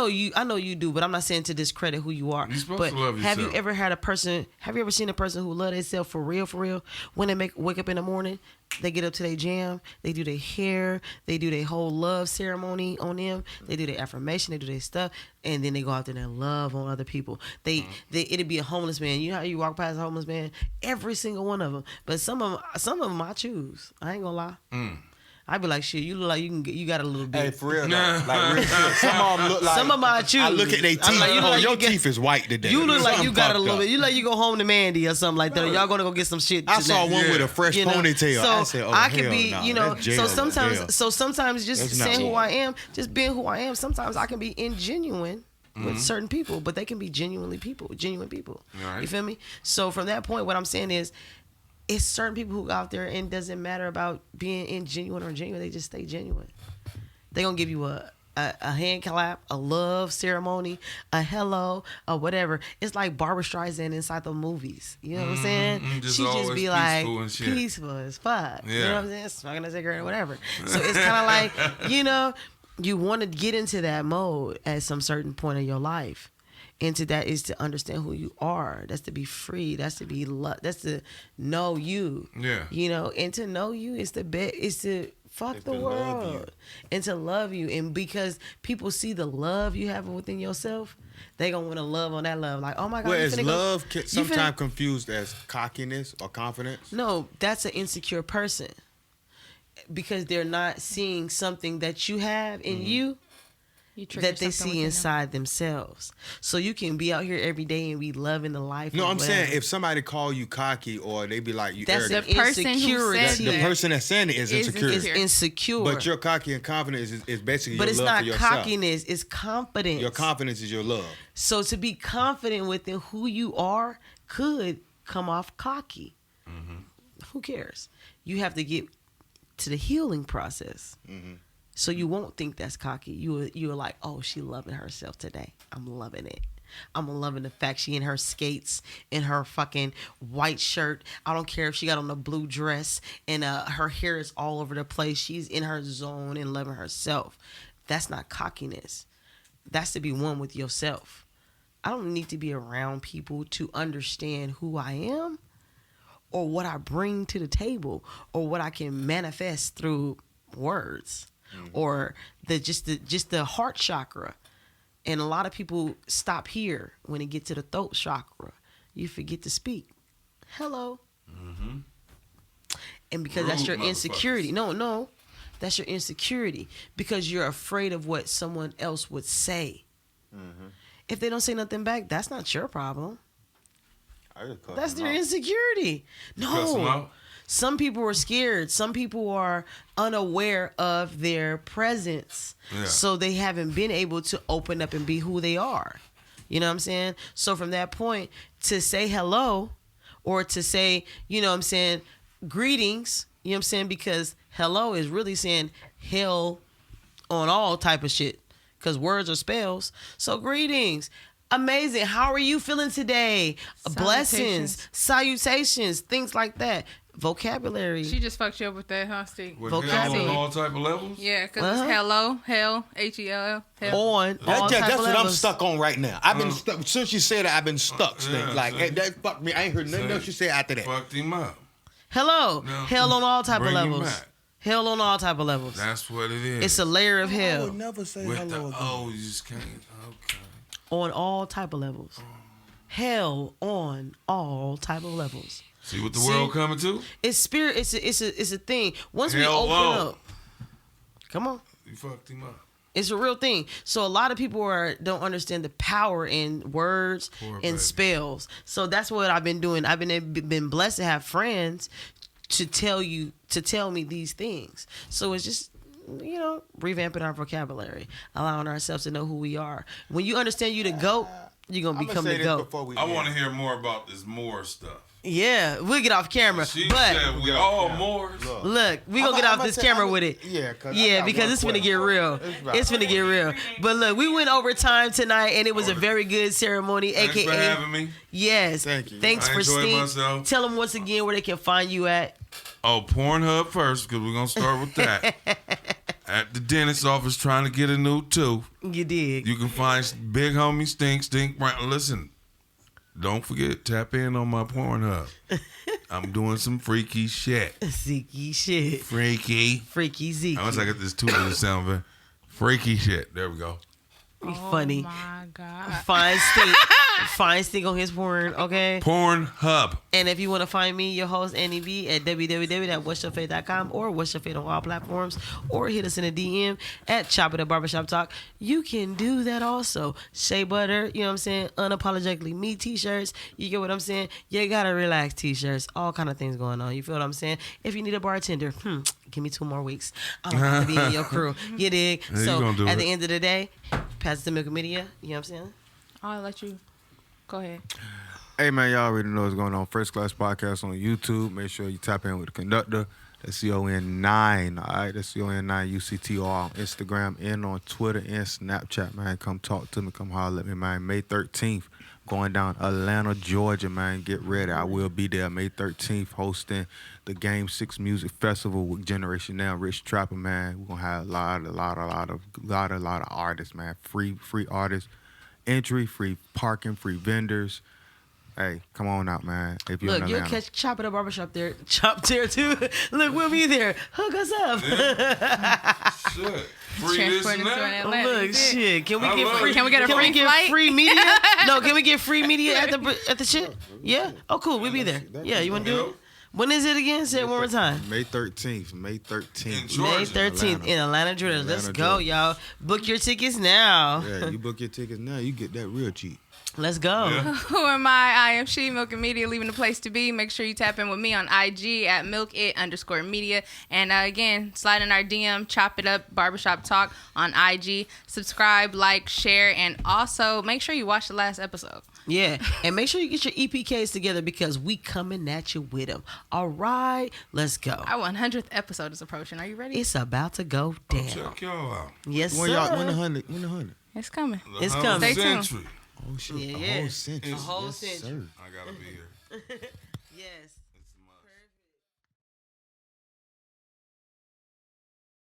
me. I know you do, but I'm not saying to discredit who you are. You're supposed But to love have you yourself. ever had a person? Have you ever seen a person who love themselves for real? For real, when they wake up in the morning, they get up to their jam, they do their hair, they do their whole love ceremony on them, they do their affirmation, they do their stuff, and then they go out there and love on other people. It'd be a homeless man. You know how you walk past a homeless man? Every single one of them. But some of them I choose. I ain't gonna lie. I'd be like, shit, you look like you got a little bit. Hey, for real, though. Like, real shit. Some of them look like... Some of my choose. I look at their teeth. I'm like, you look like your you get- teeth is white today. You look like Something you got a fucked little up. bit. You like you go home to Mandy or something like that. Or y'all gonna go get some shit. I saw tonight. one with a fresh You know? ponytail. So I said, oh, I could hell be, no. you know. That's jail, So jail. sometimes just That's not saying who jail. I am, just being who I am. Sometimes I can be ingenuine with certain people, but they can be genuine people. Right. You feel me? So from that point, what I'm saying is, it's certain people who go out there and it doesn't matter about being ingenuine or genuine. They just stay genuine. They gonna give you a hand clap, a love ceremony, a hello, or whatever. It's like Barber Streisand inside the movies. You know what I'm saying? just She just always be like peaceful and shit. peaceful as fuck. You Yeah. know what I'm saying? Smoking a cigarette or whatever. So it's kind of like, you know, you want to get into that mode at some certain point in your life. Into that is to understand who you are. That's to be free. That's to be that's to know you. Yeah. You know, and to know you is the best. Is to fuck Is the to love you. world and to love you. And because people see the love you have within yourself, they gonna want to love on that love. Like, oh my God, Well, you is finna go- love you finna- sometimes confused as cockiness or confidence? No, that's an insecure person because they're not seeing something that you have in you You trigger that they something see within them. inside themselves. So you can be out here every day and be loving the life. No, or I'm whatever. saying if somebody call you cocky or they be like you that's arrogant, the person who insecurity. said the that person that's saying it is is insecure. Is insecure. But your cocky and confidence is basically But your it's love not for yourself. cockiness, it's confidence. Your confidence is your love. So to be confident within who you are could come off cocky. Who cares? You have to get to the healing process. So you won't think that's cocky. You're like, oh, she loving herself today. I'm loving it. I'm loving the fact she in her skates, in her fucking white shirt. I don't care if she got on a blue dress and her hair is all over the place. She's in her zone and loving herself. That's not cockiness. That's to be one with yourself. I don't need to be around people to understand who I am or what I bring to the table or what I can manifest through words or just the heart chakra. And a lot of people stop here when it gets to the throat chakra. You forget to speak. Hello. Mm-hmm. And because that's your insecurity. No. That's your insecurity. Because you're afraid of what someone else would say. Mm-hmm. If they don't say nothing back, that's not your problem. That's their insecurity. No. Some people are scared. Some people are unaware of their presence. Yeah. So they haven't been able to open up and be who they are. You know what I'm saying? So from that point, to say hello or to say, you know what I'm saying, greetings, you know what I'm saying? Because hello is really saying hell on all type of shit. Because words are spells. So greetings. Amazing. How are you feeling today? Blessings, salutations, things like that. Vocabulary. She just fucked you up with that, huh, Steve? Vocabulary. On all type of levels? Yeah, because it's hello, hell, H-E-L-L. On all type that's of what levels. I'm stuck on right now. I've been stuck. Since you said that, I've been stuck. Hey, that fucked me. I ain't heard nothing else you said after that. Fucked him up. Hello. No. Hell on all type of Bring him levels. back. Hell on all type of levels. That's what it is. It's a layer of hell. I would never say With hello again. you just can't. Okay. On all type of levels. Hell on all type of levels. See what the world coming to? It's spirit. It's a thing. Once we Hell open up, come on. You fucked him up. It's a real thing. So a lot of people don't understand the power in words and spells. So that's what I've been doing. I've been blessed to have friends to tell me these things. So it's just, you know, revamping our vocabulary, allowing ourselves to know who we are. When you understand you the GOAT, you're gonna become the GOAT. I want to hear more about this Moor stuff. Yeah, we'll get off camera. She but said we all Moors. Look, we gonna get off this camera with it. Yeah, because it's finna get real. It's finna get real. But look, we went over time tonight, and it was a very good ceremony. Thanks AKA, for having me. Yes, Thank you. Thanks I for enjoyed Stynk. myself. Tell them once again where they can find you at. Oh, Pornhub first, because we're gonna start with that. At the dentist's office, trying to get a new tooth. You did. You can find Big Homie Stynk. Listen, don't forget, tap in on my Pornhub. I'm doing some freaky shit. Zeeky shit. Freaky Zeeky. I wish I got this two little sound, but freaky shit. There we go. Funny. Oh my God. Find Stynk. Find Stynk on his porn, okay? Pornhub. And if you want to find me, your host, Annie B, at www.whatsyourfaith.com or What's Your Faith on all platforms, or hit us in a DM at Chop It Up Barbershop Talk. You can do that also. Shea Butter, you know what I'm saying? Unapologetically Me t-shirts. You get what I'm saying? You gotta relax t-shirts. All kind of things going on. You feel what I'm saying? If you need a bartender, give me 2 more weeks. I'm gonna be in your crew. You dig? Yeah, so at the end of the day, pass it to Milk Media. You know what I'm saying? I'll let you go ahead. Hey, man, y'all already know what's going on. First Class Podcast on YouTube. Make sure you tap in with the conductor. That's Con9, all right? That's Con9uctor on Instagram and on Twitter and Snapchat, man. Come talk to me. Come holler at me, man. May 13th, going down Atlanta, Georgia, man. Get ready. I will be there May 13th hosting the Game 6 Music Festival with Generation Now, Rich Trapper, man. We're going to have a lot of artists, man. Free artists. Entry, free parking, free vendors. Hey, come on out, man. If you're Look, you'll catch Chop It Up Barbershop there. Chop there too. Look, we'll be there. Hook us up. Yeah. Shit. Free this and that. Look, shit. Can we get free? Can we get a free flight? Free media? No, can we get free media at the shit? Yeah. Oh, cool. We'll be there. Yeah, you want to do it? When is it again? Say it one more time. May 13th. May 13th. In Georgia. May 13th in Atlanta, Georgia. Let's go, Georgia. y'all. Book your tickets now. Yeah, you book your tickets now, you get that real cheap. Let's go. Yeah. Who am I? I am she, Milk and Media, leaving the place to be. Make sure you tap in with me on IG at milkit_media. And again, slide in our DM, Chop It Up Barbershop Talk on IG. Subscribe, like, share, and also make sure you watch the last episode. Yeah, and make sure you get your EPKs together because we coming at you with them. All right, let's go. Our 100th episode is approaching. Are you ready? It's about to go down. Check y'all out. Yes, When sir. y'all, when the 100? It's coming. It's The coming. Stay tuned. century. Oh shit! Yeah, A yeah. whole sentence. A whole Yes, sentence. sir. I gotta be here. Yes.